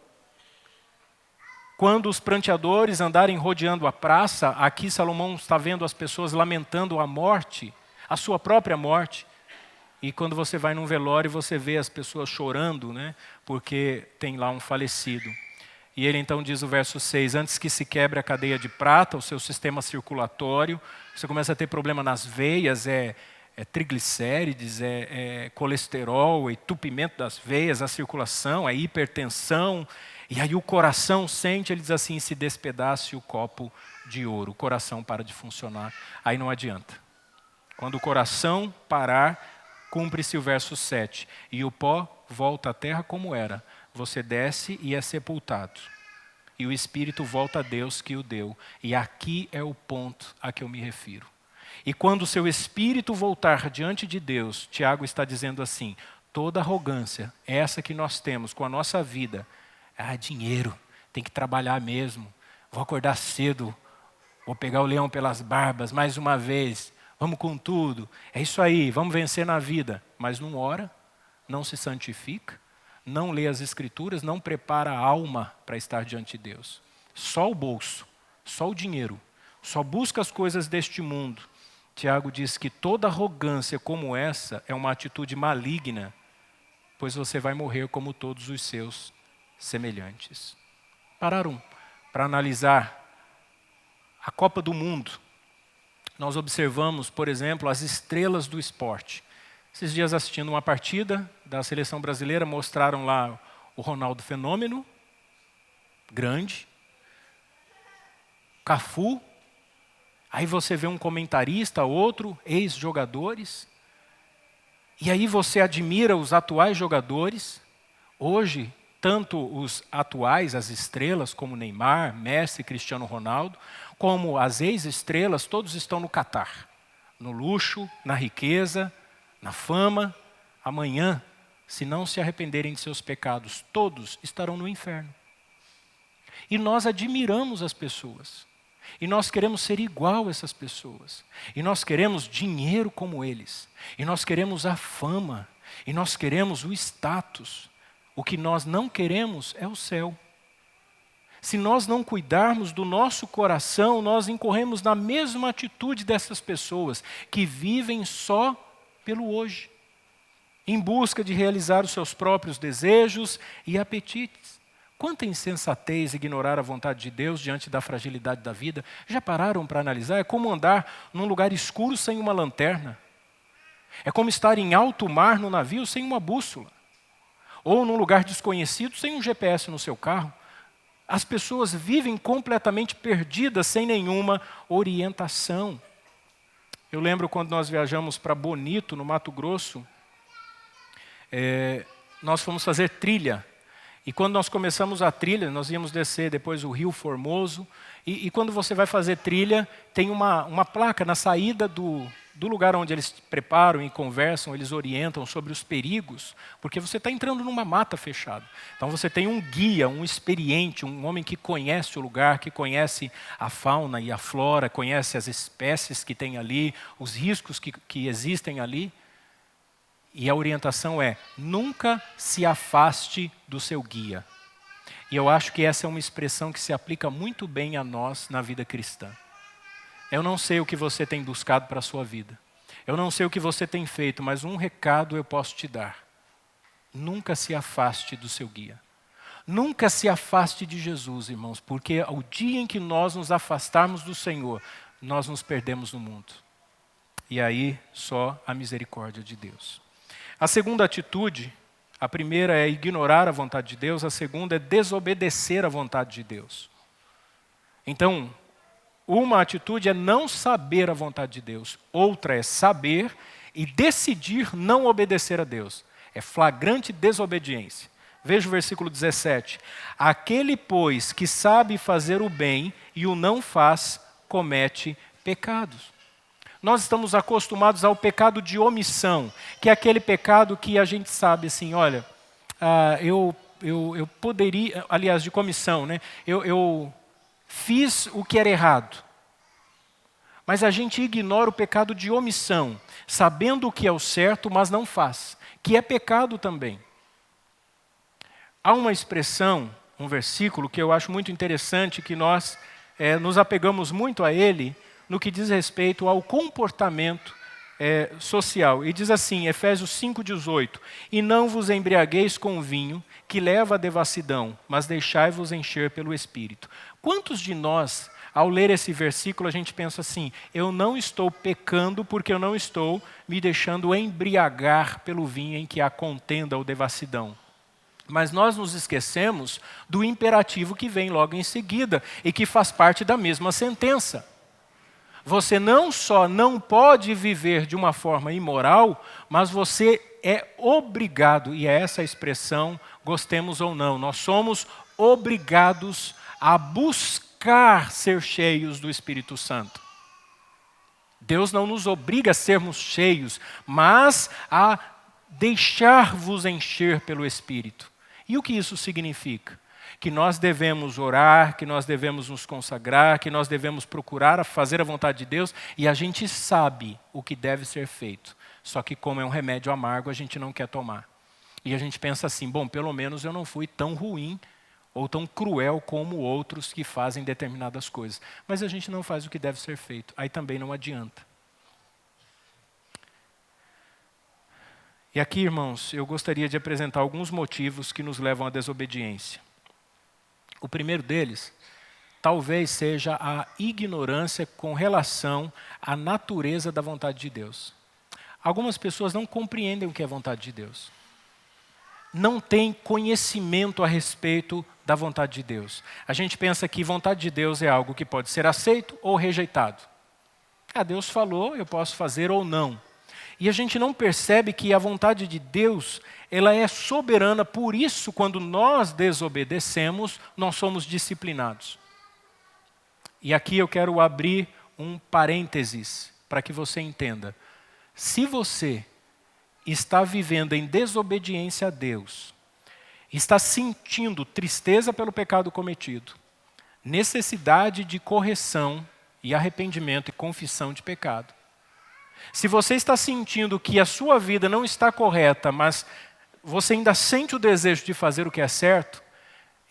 Quando os pranteadores andarem rodeando a praça, aqui Salomão está vendo as pessoas lamentando a morte, a sua própria morte. E quando você vai num velório, você vê as pessoas chorando, né, porque tem lá um falecido. E ele então diz o verso 6, antes que se quebre a cadeia de prata, o seu sistema circulatório, você começa a ter problema nas veias, triglicérides, colesterol, entupimento das veias, a circulação, a hipertensão, e aí o coração sente, ele diz assim, se despedace o copo de ouro, o coração para de funcionar, aí não adianta. Quando o coração parar, cumpre-se o verso 7. E o pó volta à terra como era. Você desce e é sepultado. E o espírito volta a Deus que o deu. E aqui é o ponto a que eu me refiro. E quando o seu espírito voltar diante de Deus, Tiago está dizendo assim, toda arrogância, essa que nós temos com a nossa vida, dinheiro, tem que trabalhar mesmo, vou acordar cedo, vou pegar o leão pelas barbas mais uma vez, vamos com tudo, é isso aí, vamos vencer na vida. Mas não ora, não se santifica, não lê as escrituras, não prepara a alma para estar diante de Deus. Só o bolso, só o dinheiro, só busca as coisas deste mundo. Tiago diz que toda arrogância como essa é uma atitude maligna, pois você vai morrer como todos os seus semelhantes. Pararam para analisar a Copa do Mundo. Nós observamos, por exemplo, as estrelas do esporte. Esses dias assistindo uma partida da seleção brasileira, mostraram lá o Ronaldo Fenômeno, grande, Cafu. Aí você vê um comentarista, outro, ex-jogadores. E aí você admira os atuais jogadores. Hoje, tanto os atuais, as estrelas, como Neymar, Messi, Cristiano Ronaldo, como as ex-estrelas, todos estão no Catar. No luxo, na riqueza, na fama. Amanhã, se não se arrependerem de seus pecados, todos estarão no inferno. E nós admiramos as pessoas. E nós queremos ser igual a essas pessoas. E nós queremos dinheiro como eles. E nós queremos a fama. E nós queremos o status. O que nós não queremos é o céu. Se nós não cuidarmos do nosso coração, nós incorremos na mesma atitude dessas pessoas que vivem só pelo hoje, em busca de realizar os seus próprios desejos e apetites. Quanta insensatez ignorar a vontade de Deus diante da fragilidade da vida. Já pararam para analisar? É como andar num lugar escuro sem uma lanterna. É como estar em alto mar no navio sem uma bússola. Ou num lugar desconhecido sem um GPS no seu carro. As pessoas vivem completamente perdidas, sem nenhuma orientação. Eu lembro quando nós viajamos para Bonito, no Mato Grosso, nós fomos fazer trilha. E quando nós começamos a trilha, nós íamos descer depois o Rio Formoso, e quando você vai fazer trilha, tem uma placa na saída do lugar onde eles preparam e conversam, eles orientam sobre os perigos, porque você está entrando numa mata fechada. Então você tem um guia, um experiente, um homem que conhece o lugar, que conhece a fauna e a flora, conhece as espécies que tem ali, os riscos que existem ali. E a orientação é, nunca se afaste do seu guia. E eu acho que essa é uma expressão que se aplica muito bem a nós na vida cristã. Eu não sei o que você tem buscado para a sua vida. Eu não sei o que você tem feito, mas um recado eu posso te dar. Nunca se afaste do seu guia. Nunca se afaste de Jesus, irmãos, porque ao dia em que nós nos afastarmos do Senhor, nós nos perdemos no mundo. E aí só a misericórdia de Deus. A segunda atitude, a primeira é ignorar a vontade de Deus, a segunda é desobedecer à vontade de Deus. Então, uma atitude é não saber a vontade de Deus, outra é saber e decidir não obedecer a Deus. É flagrante desobediência. Veja o versículo 17. Aquele, pois, que sabe fazer o bem e o não faz, comete pecados. Nós estamos acostumados ao pecado de omissão, que é aquele pecado que a gente sabe assim, olha, eu poderia, aliás, de comissão, né? Eu fiz o que era errado. Mas a gente ignora o pecado de omissão, sabendo o que é o certo, mas não faz, que é pecado também. Há uma expressão, um versículo que eu acho muito interessante, que nós nos apegamos muito a ele, no que diz respeito ao comportamento social. E diz assim, Efésios 5,18, e não vos embriagueis com vinho, que leva à devassidão, mas deixai-vos encher pelo Espírito. Quantos de nós, ao ler esse versículo, a gente pensa assim, eu não estou pecando porque eu não estou me deixando embriagar pelo vinho em que há contenda ou devassidão. Mas nós nos esquecemos do imperativo que vem logo em seguida e que faz parte da mesma sentença. Você não só não pode viver de uma forma imoral, mas você é obrigado, e é essa a expressão, gostemos ou não, nós somos obrigados a buscar ser cheios do Espírito Santo. Deus não nos obriga a sermos cheios, mas a deixar-vos encher pelo Espírito. E o que isso significa? Que nós devemos orar, que nós devemos nos consagrar, que nós devemos procurar fazer a vontade de Deus, e a gente sabe o que deve ser feito. Só que como é um remédio amargo, a gente não quer tomar. E a gente pensa assim, bom, pelo menos eu não fui tão ruim ou tão cruel como outros que fazem determinadas coisas. Mas a gente não faz o que deve ser feito. Aí também não adianta. E aqui, irmãos, eu gostaria de apresentar alguns motivos que nos levam à desobediência. O primeiro deles, talvez seja a ignorância com relação à natureza da vontade de Deus. Algumas pessoas não compreendem o que é vontade de Deus. Não têm conhecimento a respeito da vontade de Deus. A gente pensa que vontade de Deus é algo que pode ser aceito ou rejeitado. Deus falou, eu posso fazer ou não. E a gente não percebe que a vontade de Deus, ela é soberana, por isso, quando nós desobedecemos, nós somos disciplinados. E aqui eu quero abrir um parênteses para que você entenda. Se você está vivendo em desobediência a Deus, está sentindo tristeza pelo pecado cometido, necessidade de correção e arrependimento e confissão de pecado. Se você está sentindo que a sua vida não está correta, mas você ainda sente o desejo de fazer o que é certo,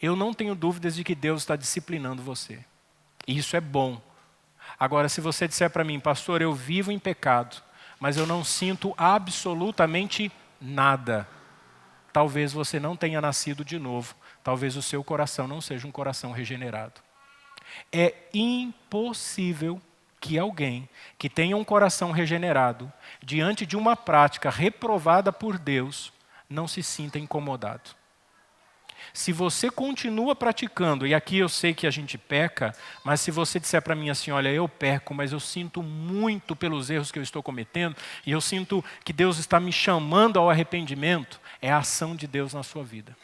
eu não tenho dúvidas de que Deus está disciplinando você. E isso é bom. Agora, se você disser para mim, pastor, eu vivo em pecado, mas eu não sinto absolutamente nada, talvez você não tenha nascido de novo. Talvez o seu coração não seja um coração regenerado. É impossível que alguém que tenha um coração regenerado, diante de uma prática reprovada por Deus, não se sinta incomodado. Se você continua praticando, e aqui eu sei que a gente peca, mas se você disser para mim assim, olha, eu peco, mas eu sinto muito pelos erros que eu estou cometendo, e eu sinto que Deus está me chamando ao arrependimento, é a ação de Deus na sua vida.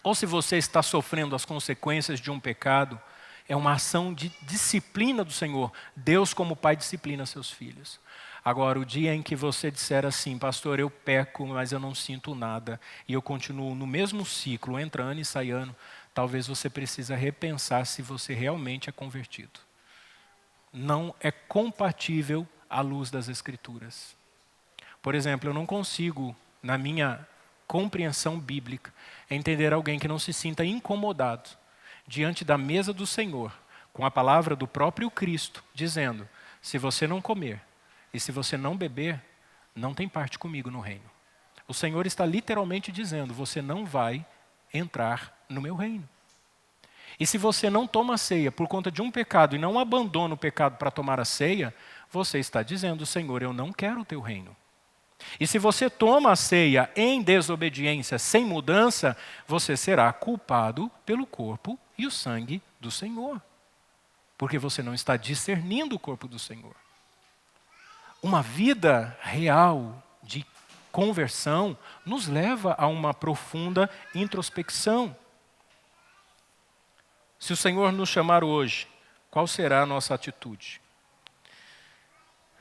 Ou se você está sofrendo as consequências de um pecado, é uma ação de disciplina do Senhor. Deus, como Pai, disciplina seus filhos. Agora, o dia em que você disser assim, pastor, eu peco, mas eu não sinto nada, e eu continuo no mesmo ciclo, entrando e saindo, talvez você precise repensar se você realmente é convertido. Não é compatível à luz das Escrituras. Por exemplo, eu não consigo, na minha compreensão bíblica, entender alguém que não se sinta incomodado diante da mesa do Senhor, com a palavra do próprio Cristo, dizendo, se você não comer e se você não beber, não tem parte comigo no reino. O Senhor está literalmente dizendo, você não vai entrar no meu reino. E se você não toma a ceia por conta de um pecado e não abandona o pecado para tomar a ceia, você está dizendo, Senhor, eu não quero o teu reino. E se você toma a ceia em desobediência, sem mudança, você será culpado pelo corpo e o sangue do Senhor. Porque você não está discernindo o corpo do Senhor. Uma vida real de conversão nos leva a uma profunda introspecção. Se o Senhor nos chamar hoje, qual será a nossa atitude?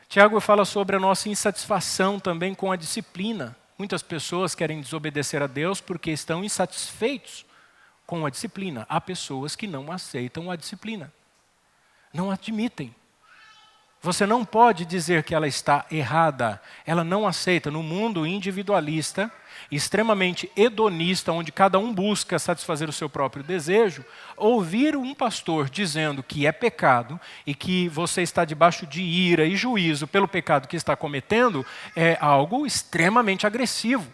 Tiago fala sobre a nossa insatisfação também com a disciplina. Muitas pessoas querem desobedecer a Deus porque estão insatisfeitos com a disciplina. Há pessoas que não aceitam a disciplina, não admitem. Você não pode dizer que ela está errada. Ela não aceita. No mundo individualista, extremamente hedonista, onde cada um busca satisfazer o seu próprio desejo, ouvir um pastor dizendo que é pecado e que você está debaixo de ira e juízo pelo pecado que está cometendo é algo extremamente agressivo.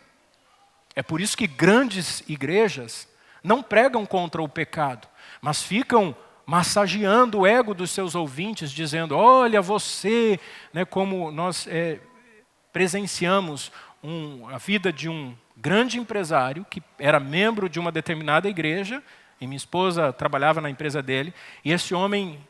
É por isso que grandes igrejas não pregam contra o pecado, mas ficam massageando o ego dos seus ouvintes, dizendo, olha você, né, como nós presenciamos a vida de um grande empresário que era membro de uma determinada igreja, e minha esposa trabalhava na empresa dele, e esse homem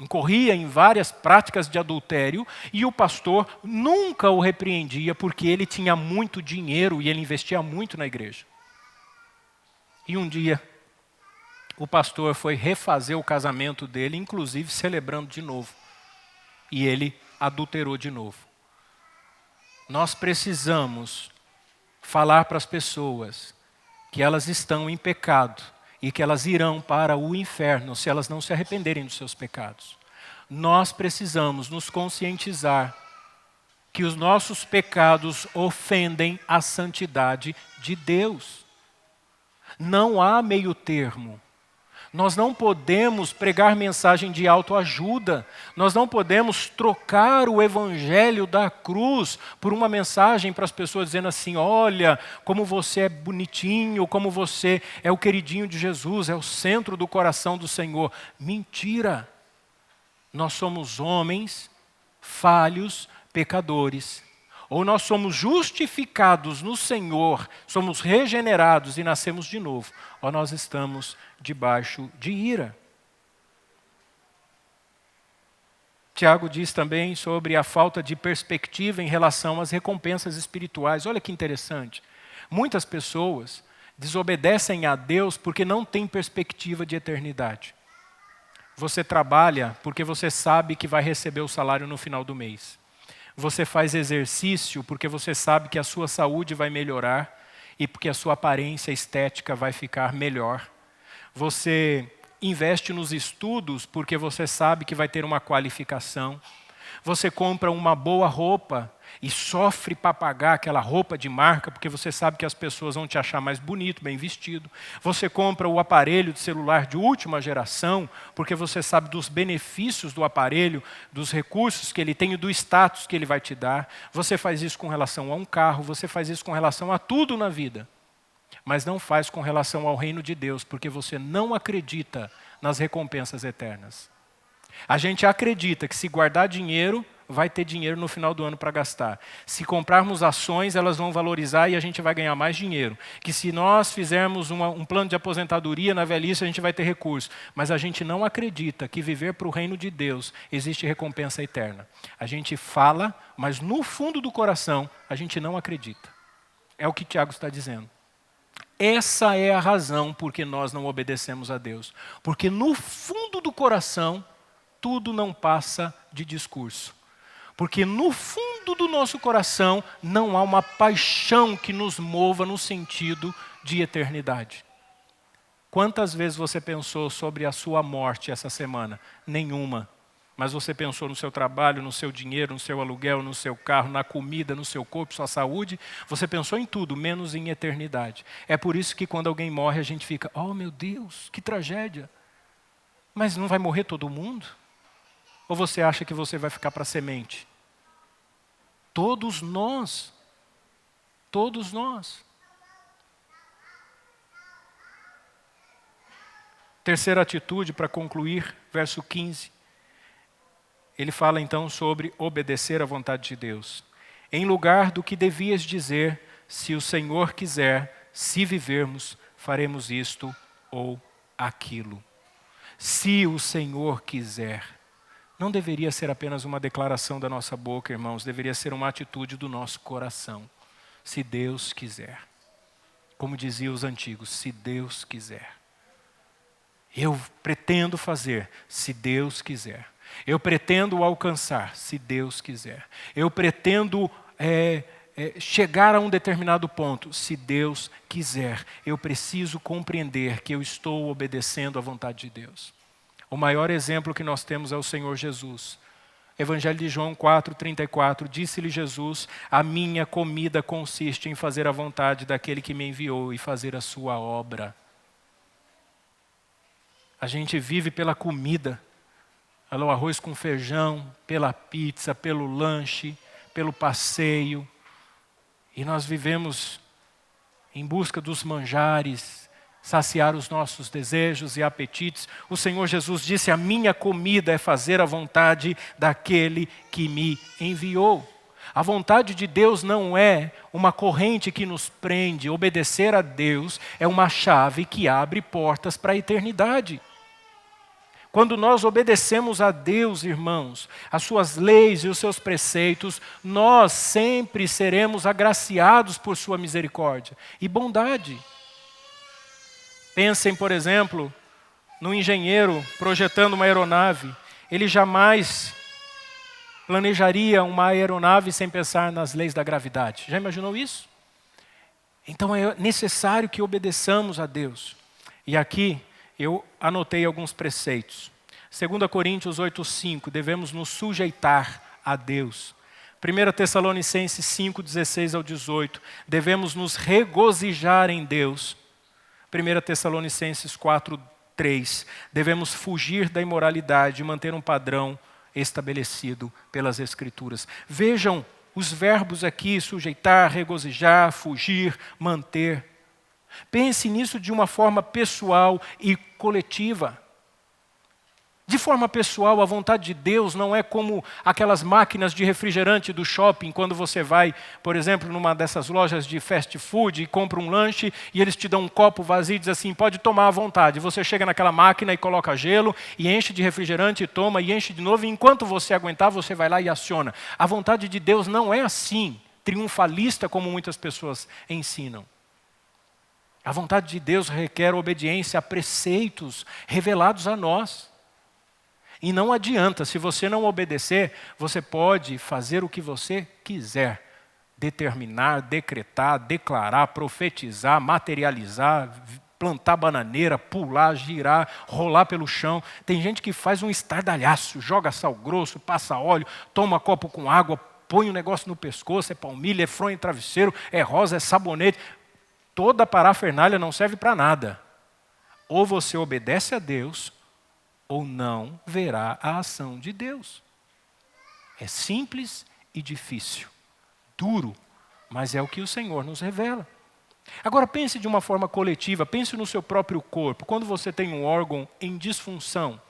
incorria em várias práticas de adultério e o pastor nunca o repreendia porque ele tinha muito dinheiro e ele investia muito na igreja. E um dia, o pastor foi refazer o casamento dele, inclusive celebrando de novo. E ele adulterou de novo. Nós precisamos falar para as pessoas que elas estão em pecado e que elas irão para o inferno se elas não se arrependerem dos seus pecados. Nós precisamos nos conscientizar que os nossos pecados ofendem a santidade de Deus. Não há meio termo. Nós não podemos pregar mensagem de autoajuda. Nós não podemos trocar o evangelho da cruz por uma mensagem para as pessoas dizendo assim, olha, como você é bonitinho, como você é o queridinho de Jesus, é o centro do coração do Senhor. Mentira! Nós somos homens falhos, pecadores. Ou nós somos justificados no Senhor, somos regenerados e nascemos de novo, ou nós estamos debaixo de ira. Tiago diz também sobre a falta de perspectiva em relação às recompensas espirituais. Olha que interessante. Muitas pessoas desobedecem a Deus porque não têm perspectiva de eternidade. Você trabalha porque você sabe que vai receber o salário no final do mês. Você faz exercício porque você sabe que a sua saúde vai melhorar e porque a sua aparência estética vai ficar melhor. Você investe nos estudos porque você sabe que vai ter uma qualificação. Você compra uma boa roupa e sofre para pagar aquela roupa de marca porque você sabe que as pessoas vão te achar mais bonito, bem vestido. Você compra o aparelho de celular de última geração porque você sabe dos benefícios do aparelho, dos recursos que ele tem e do status que ele vai te dar. Você faz isso com relação a um carro, você faz isso com relação a tudo na vida. Mas não faz com relação ao reino de Deus porque você não acredita nas recompensas eternas. A gente acredita que se guardar dinheiro, vai ter dinheiro no final do ano para gastar. Se comprarmos ações, elas vão valorizar e a gente vai ganhar mais dinheiro. Que se nós fizermos um plano de aposentadoria na velhice, a gente vai ter recurso. Mas a gente não acredita que viver para o reino de Deus existe recompensa eterna. A gente fala, mas no fundo do coração, a gente não acredita. É o que Tiago está dizendo. Essa é a razão por que nós não obedecemos a Deus. Porque no fundo do coração, tudo não passa de discurso. Porque no fundo do nosso coração não há uma paixão que nos mova no sentido de eternidade. Quantas vezes você pensou sobre a sua morte essa semana? Nenhuma. Mas você pensou no seu trabalho, no seu dinheiro, no seu aluguel, no seu carro, na comida, no seu corpo, sua saúde. Você pensou em tudo, menos em eternidade. É por isso que quando alguém morre a gente fica, oh meu Deus, que tragédia. Mas não vai morrer todo mundo? Ou você acha que você vai ficar para semente? Todos nós. Todos nós. Terceira atitude, para concluir, verso 15. Ele fala então sobre obedecer à vontade de Deus. Em lugar do que devias dizer, se o Senhor quiser, se vivermos, faremos isto ou aquilo. Se o Senhor quiser. Não deveria ser apenas uma declaração da nossa boca, irmãos, deveria ser uma atitude do nosso coração. Se Deus quiser. Como diziam os antigos, se Deus quiser. Eu pretendo fazer, se Deus quiser. Eu pretendo alcançar, se Deus quiser. Eu pretendo chegar a um determinado ponto, se Deus quiser. Eu preciso compreender que eu estou obedecendo à vontade de Deus. O maior exemplo que nós temos é o Senhor Jesus. Evangelho de João 4:34, disse-lhe Jesus, a minha comida consiste em fazer a vontade daquele que me enviou e fazer a sua obra. A gente vive pela comida, pelo arroz com feijão, pela pizza, pelo lanche, pelo passeio. E nós vivemos em busca dos manjares, saciar os nossos desejos e apetites. O Senhor Jesus disse, a minha comida é fazer a vontade daquele que me enviou. A vontade de Deus não é uma corrente que nos prende. Obedecer a Deus é uma chave que abre portas para a eternidade. Quando nós obedecemos a Deus, irmãos, as suas leis e os seus preceitos, nós sempre seremos agraciados por sua misericórdia e bondade. Pensem, por exemplo, no engenheiro projetando uma aeronave. Ele jamais planejaria uma aeronave sem pensar nas leis da gravidade. Já imaginou isso? Então é necessário que obedeçamos a Deus. E aqui eu anotei alguns preceitos. 2 Coríntios 8:5, devemos nos sujeitar a Deus. 1 Tessalonicenses 5:16 ao 18, devemos nos regozijar em Deus. 1 Tessalonicenses 4:3, devemos fugir da imoralidade e manter um padrão estabelecido pelas Escrituras. Vejam os verbos aqui: sujeitar, regozijar, fugir, manter. Pense nisso de uma forma pessoal e coletiva. De forma pessoal, a vontade de Deus não é como aquelas máquinas de refrigerante do shopping, quando você vai, por exemplo, numa dessas lojas de fast food e compra um lanche e eles te dão um copo vazio e dizem assim, pode tomar à vontade. Você chega naquela máquina e coloca gelo e enche de refrigerante e toma e enche de novo e enquanto você aguentar, você vai lá e aciona. A vontade de Deus não é assim, triunfalista como muitas pessoas ensinam. A vontade de Deus requer obediência a preceitos revelados a nós. E não adianta, se você não obedecer, você pode fazer o que você quiser. Determinar, decretar, declarar, profetizar, materializar, plantar bananeira, pular, girar, rolar pelo chão. Tem gente que faz um estardalhaço, joga sal grosso, passa óleo, toma copo com água, põe um negócio no pescoço, é palmilha, é fronha em travesseiro, é rosa, é sabonete. Toda a parafernália não serve para nada. Ou você obedece a Deus, ou não verá a ação de Deus. É simples e difícil. Duro, mas é o que o Senhor nos revela. Agora pense de uma forma coletiva, pense no seu próprio corpo. Quando você tem um órgão em disfunção,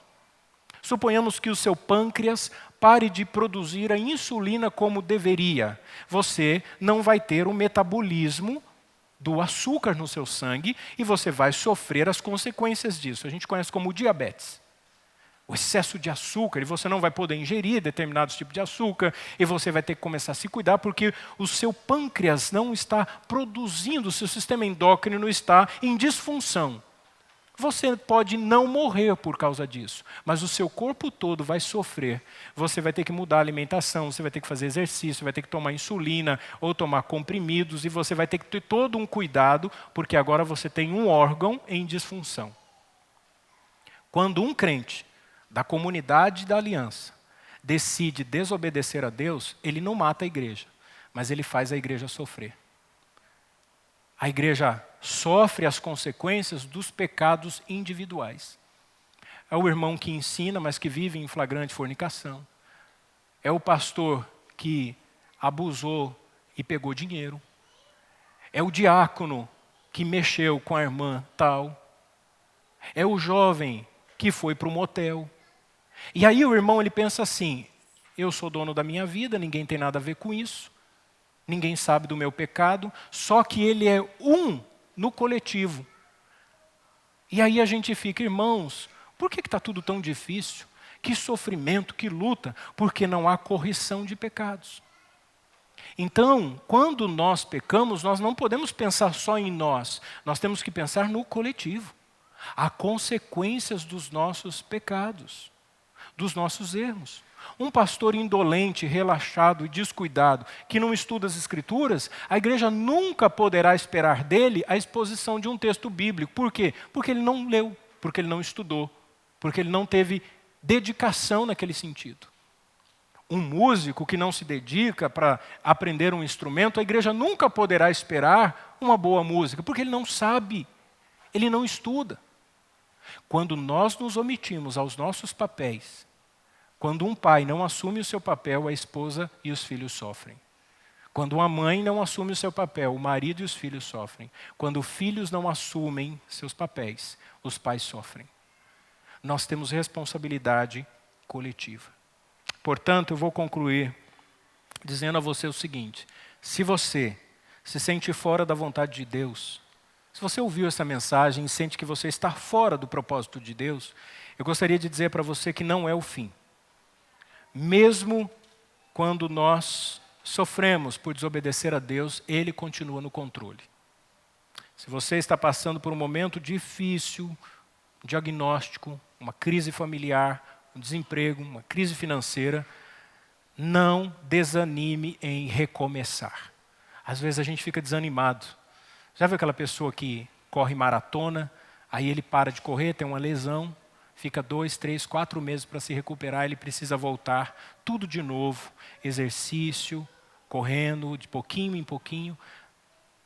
suponhamos que o seu pâncreas pare de produzir a insulina como deveria. Você não vai ter o metabolismo do açúcar no seu sangue e você vai sofrer as consequências disso. A gente conhece como diabetes. O excesso de açúcar, e você não vai poder ingerir determinados tipos de açúcar, e você vai ter que começar a se cuidar, porque o seu pâncreas não está produzindo, o seu sistema endócrino está em disfunção. Você pode não morrer por causa disso, mas o seu corpo todo vai sofrer. Você vai ter que mudar a alimentação, você vai ter que fazer exercício, vai ter que tomar insulina ou tomar comprimidos, e você vai ter que ter todo um cuidado, porque agora você tem um órgão em disfunção. Quando um crente da comunidade da aliança decide desobedecer a Deus, ele não mata a igreja, mas ele faz a igreja sofrer. A igreja sofre as consequências dos pecados individuais. É o irmão que ensina, mas que vive em flagrante fornicação. É o pastor que abusou e pegou dinheiro. É o diácono que mexeu com a irmã tal. É o jovem que foi para o motel. E aí o irmão ele pensa assim, eu sou dono da minha vida, ninguém tem nada a ver com isso, ninguém sabe do meu pecado, só que ele é um no coletivo. E aí a gente fica, irmãos, por que está tudo tão difícil? Que sofrimento, que luta, porque não há correção de pecados. Então, quando nós pecamos, nós não podemos pensar só em nós temos que pensar no coletivo. Há consequências dos nossos pecados, dos nossos erros. Um pastor indolente, relaxado e descuidado, que não estuda as Escrituras, a igreja nunca poderá esperar dele a exposição de um texto bíblico. Por quê? Porque ele não leu, porque ele não estudou, porque ele não teve dedicação naquele sentido. Um músico que não se dedica para aprender um instrumento, a igreja nunca poderá esperar uma boa música, porque ele não sabe, ele não estuda. Quando nós nos omitimos aos nossos papéis, quando um pai não assume o seu papel, a esposa e os filhos sofrem. Quando uma mãe não assume o seu papel, o marido e os filhos sofrem. Quando filhos não assumem seus papéis, os pais sofrem. Nós temos responsabilidade coletiva. Portanto, eu vou concluir dizendo a você o seguinte: se você se sente fora da vontade de Deus, se você ouviu essa mensagem e sente que você está fora do propósito de Deus, eu gostaria de dizer para você que não é o fim. Mesmo quando nós sofremos por desobedecer a Deus, Ele continua no controle. Se você está passando por um momento difícil, um diagnóstico, uma crise familiar, um desemprego, uma crise financeira, não desanime em recomeçar. Às vezes a gente fica desanimado. Já viu aquela pessoa que corre maratona, aí ele para de correr, tem uma lesão, fica 2, 3, 4 meses para se recuperar, ele precisa voltar, tudo de novo, exercício, correndo de pouquinho em pouquinho.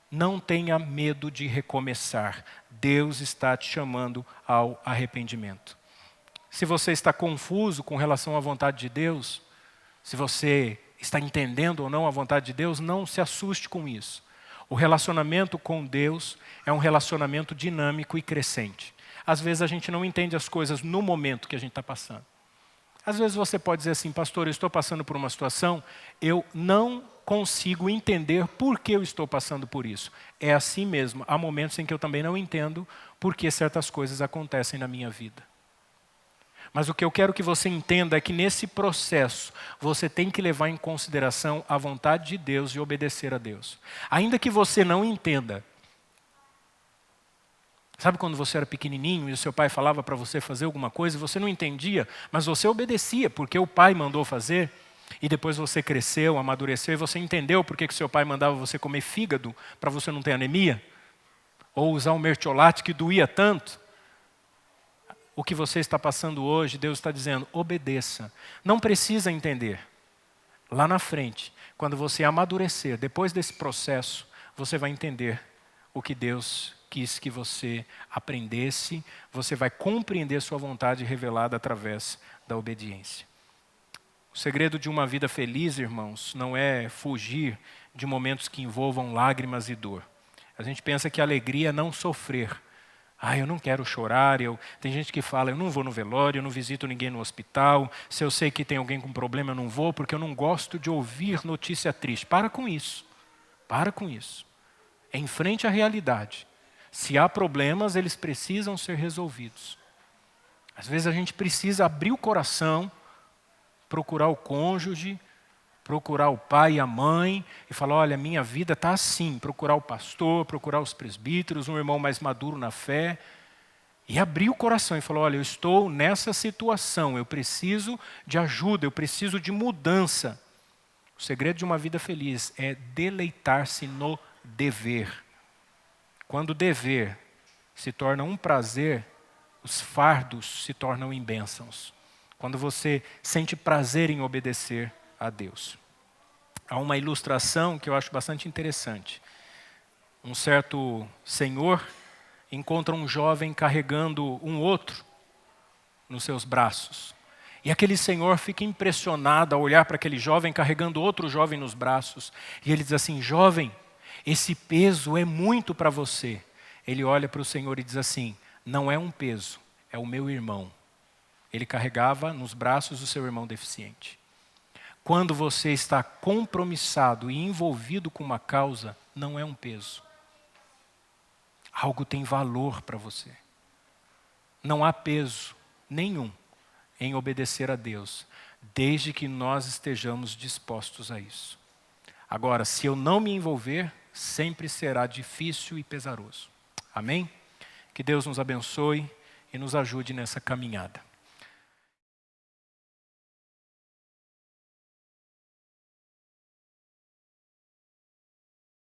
Não tenha medo de recomeçar. Deus está te chamando ao arrependimento. Se você está confuso com relação à vontade de Deus, se você está entendendo ou não a vontade de Deus, não se assuste com isso. O relacionamento com Deus é um relacionamento dinâmico e crescente. Às vezes a gente não entende as coisas no momento que a gente está passando. Às vezes você pode dizer assim, pastor, eu estou passando por uma situação, eu não consigo entender por que eu estou passando por isso. É assim mesmo. Há momentos em que eu também não entendo por que certas coisas acontecem na minha vida. Mas o que eu quero que você entenda é que nesse processo você tem que levar em consideração a vontade de Deus e obedecer a Deus. Ainda que você não entenda. Sabe quando você era pequenininho e o seu pai falava para você fazer alguma coisa e você não entendia, mas você obedecia porque o pai mandou fazer? E depois você cresceu, amadureceu e você entendeu por que seu pai mandava você comer fígado para você não ter anemia? Ou usar um mertiolate que doía tanto? O que você está passando hoje, Deus está dizendo, obedeça. Não precisa entender. Lá na frente, quando você amadurecer, depois desse processo, você vai entender o que Deus quis que você aprendesse, você vai compreender sua vontade revelada através da obediência. O segredo de uma vida feliz, irmãos, não é fugir de momentos que envolvam lágrimas e dor. A gente pensa que a alegria é não sofrer. Eu não quero chorar. Tem gente que fala, eu não vou no velório, eu não visito ninguém no hospital. Se eu sei que tem alguém com problema, eu não vou, porque eu não gosto de ouvir notícia triste. Para com isso. Para com isso. Enfrente a realidade. Se há problemas, eles precisam ser resolvidos. Às vezes a gente precisa abrir o coração, procurar o cônjuge, procurar o pai e a mãe e falar, olha, minha vida está assim. Procurar o pastor, procurar os presbíteros, um irmão mais maduro na fé. E abrir o coração e falar, olha, eu estou nessa situação, eu preciso de ajuda, eu preciso de mudança. O segredo de uma vida feliz é deleitar-se no dever. Quando o dever se torna um prazer, os fardos se tornam em bênçãos. Quando você sente prazer em obedecer a Deus. Há uma ilustração que eu acho bastante interessante. Um certo senhor encontra um jovem carregando um outro nos seus braços. E aquele senhor fica impressionado ao olhar para aquele jovem carregando outro jovem nos braços. E ele diz assim, jovem, esse peso é muito para você. Ele olha para o senhor e diz assim, não é um peso, é o meu irmão. Ele carregava nos braços o seu irmão deficiente. Quando você está compromissado e envolvido com uma causa, não é um peso. Algo tem valor para você. Não há peso nenhum em obedecer a Deus, desde que nós estejamos dispostos a isso. Agora, se eu não me envolver, sempre será difícil e pesaroso. Amém? Que Deus nos abençoe e nos ajude nessa caminhada.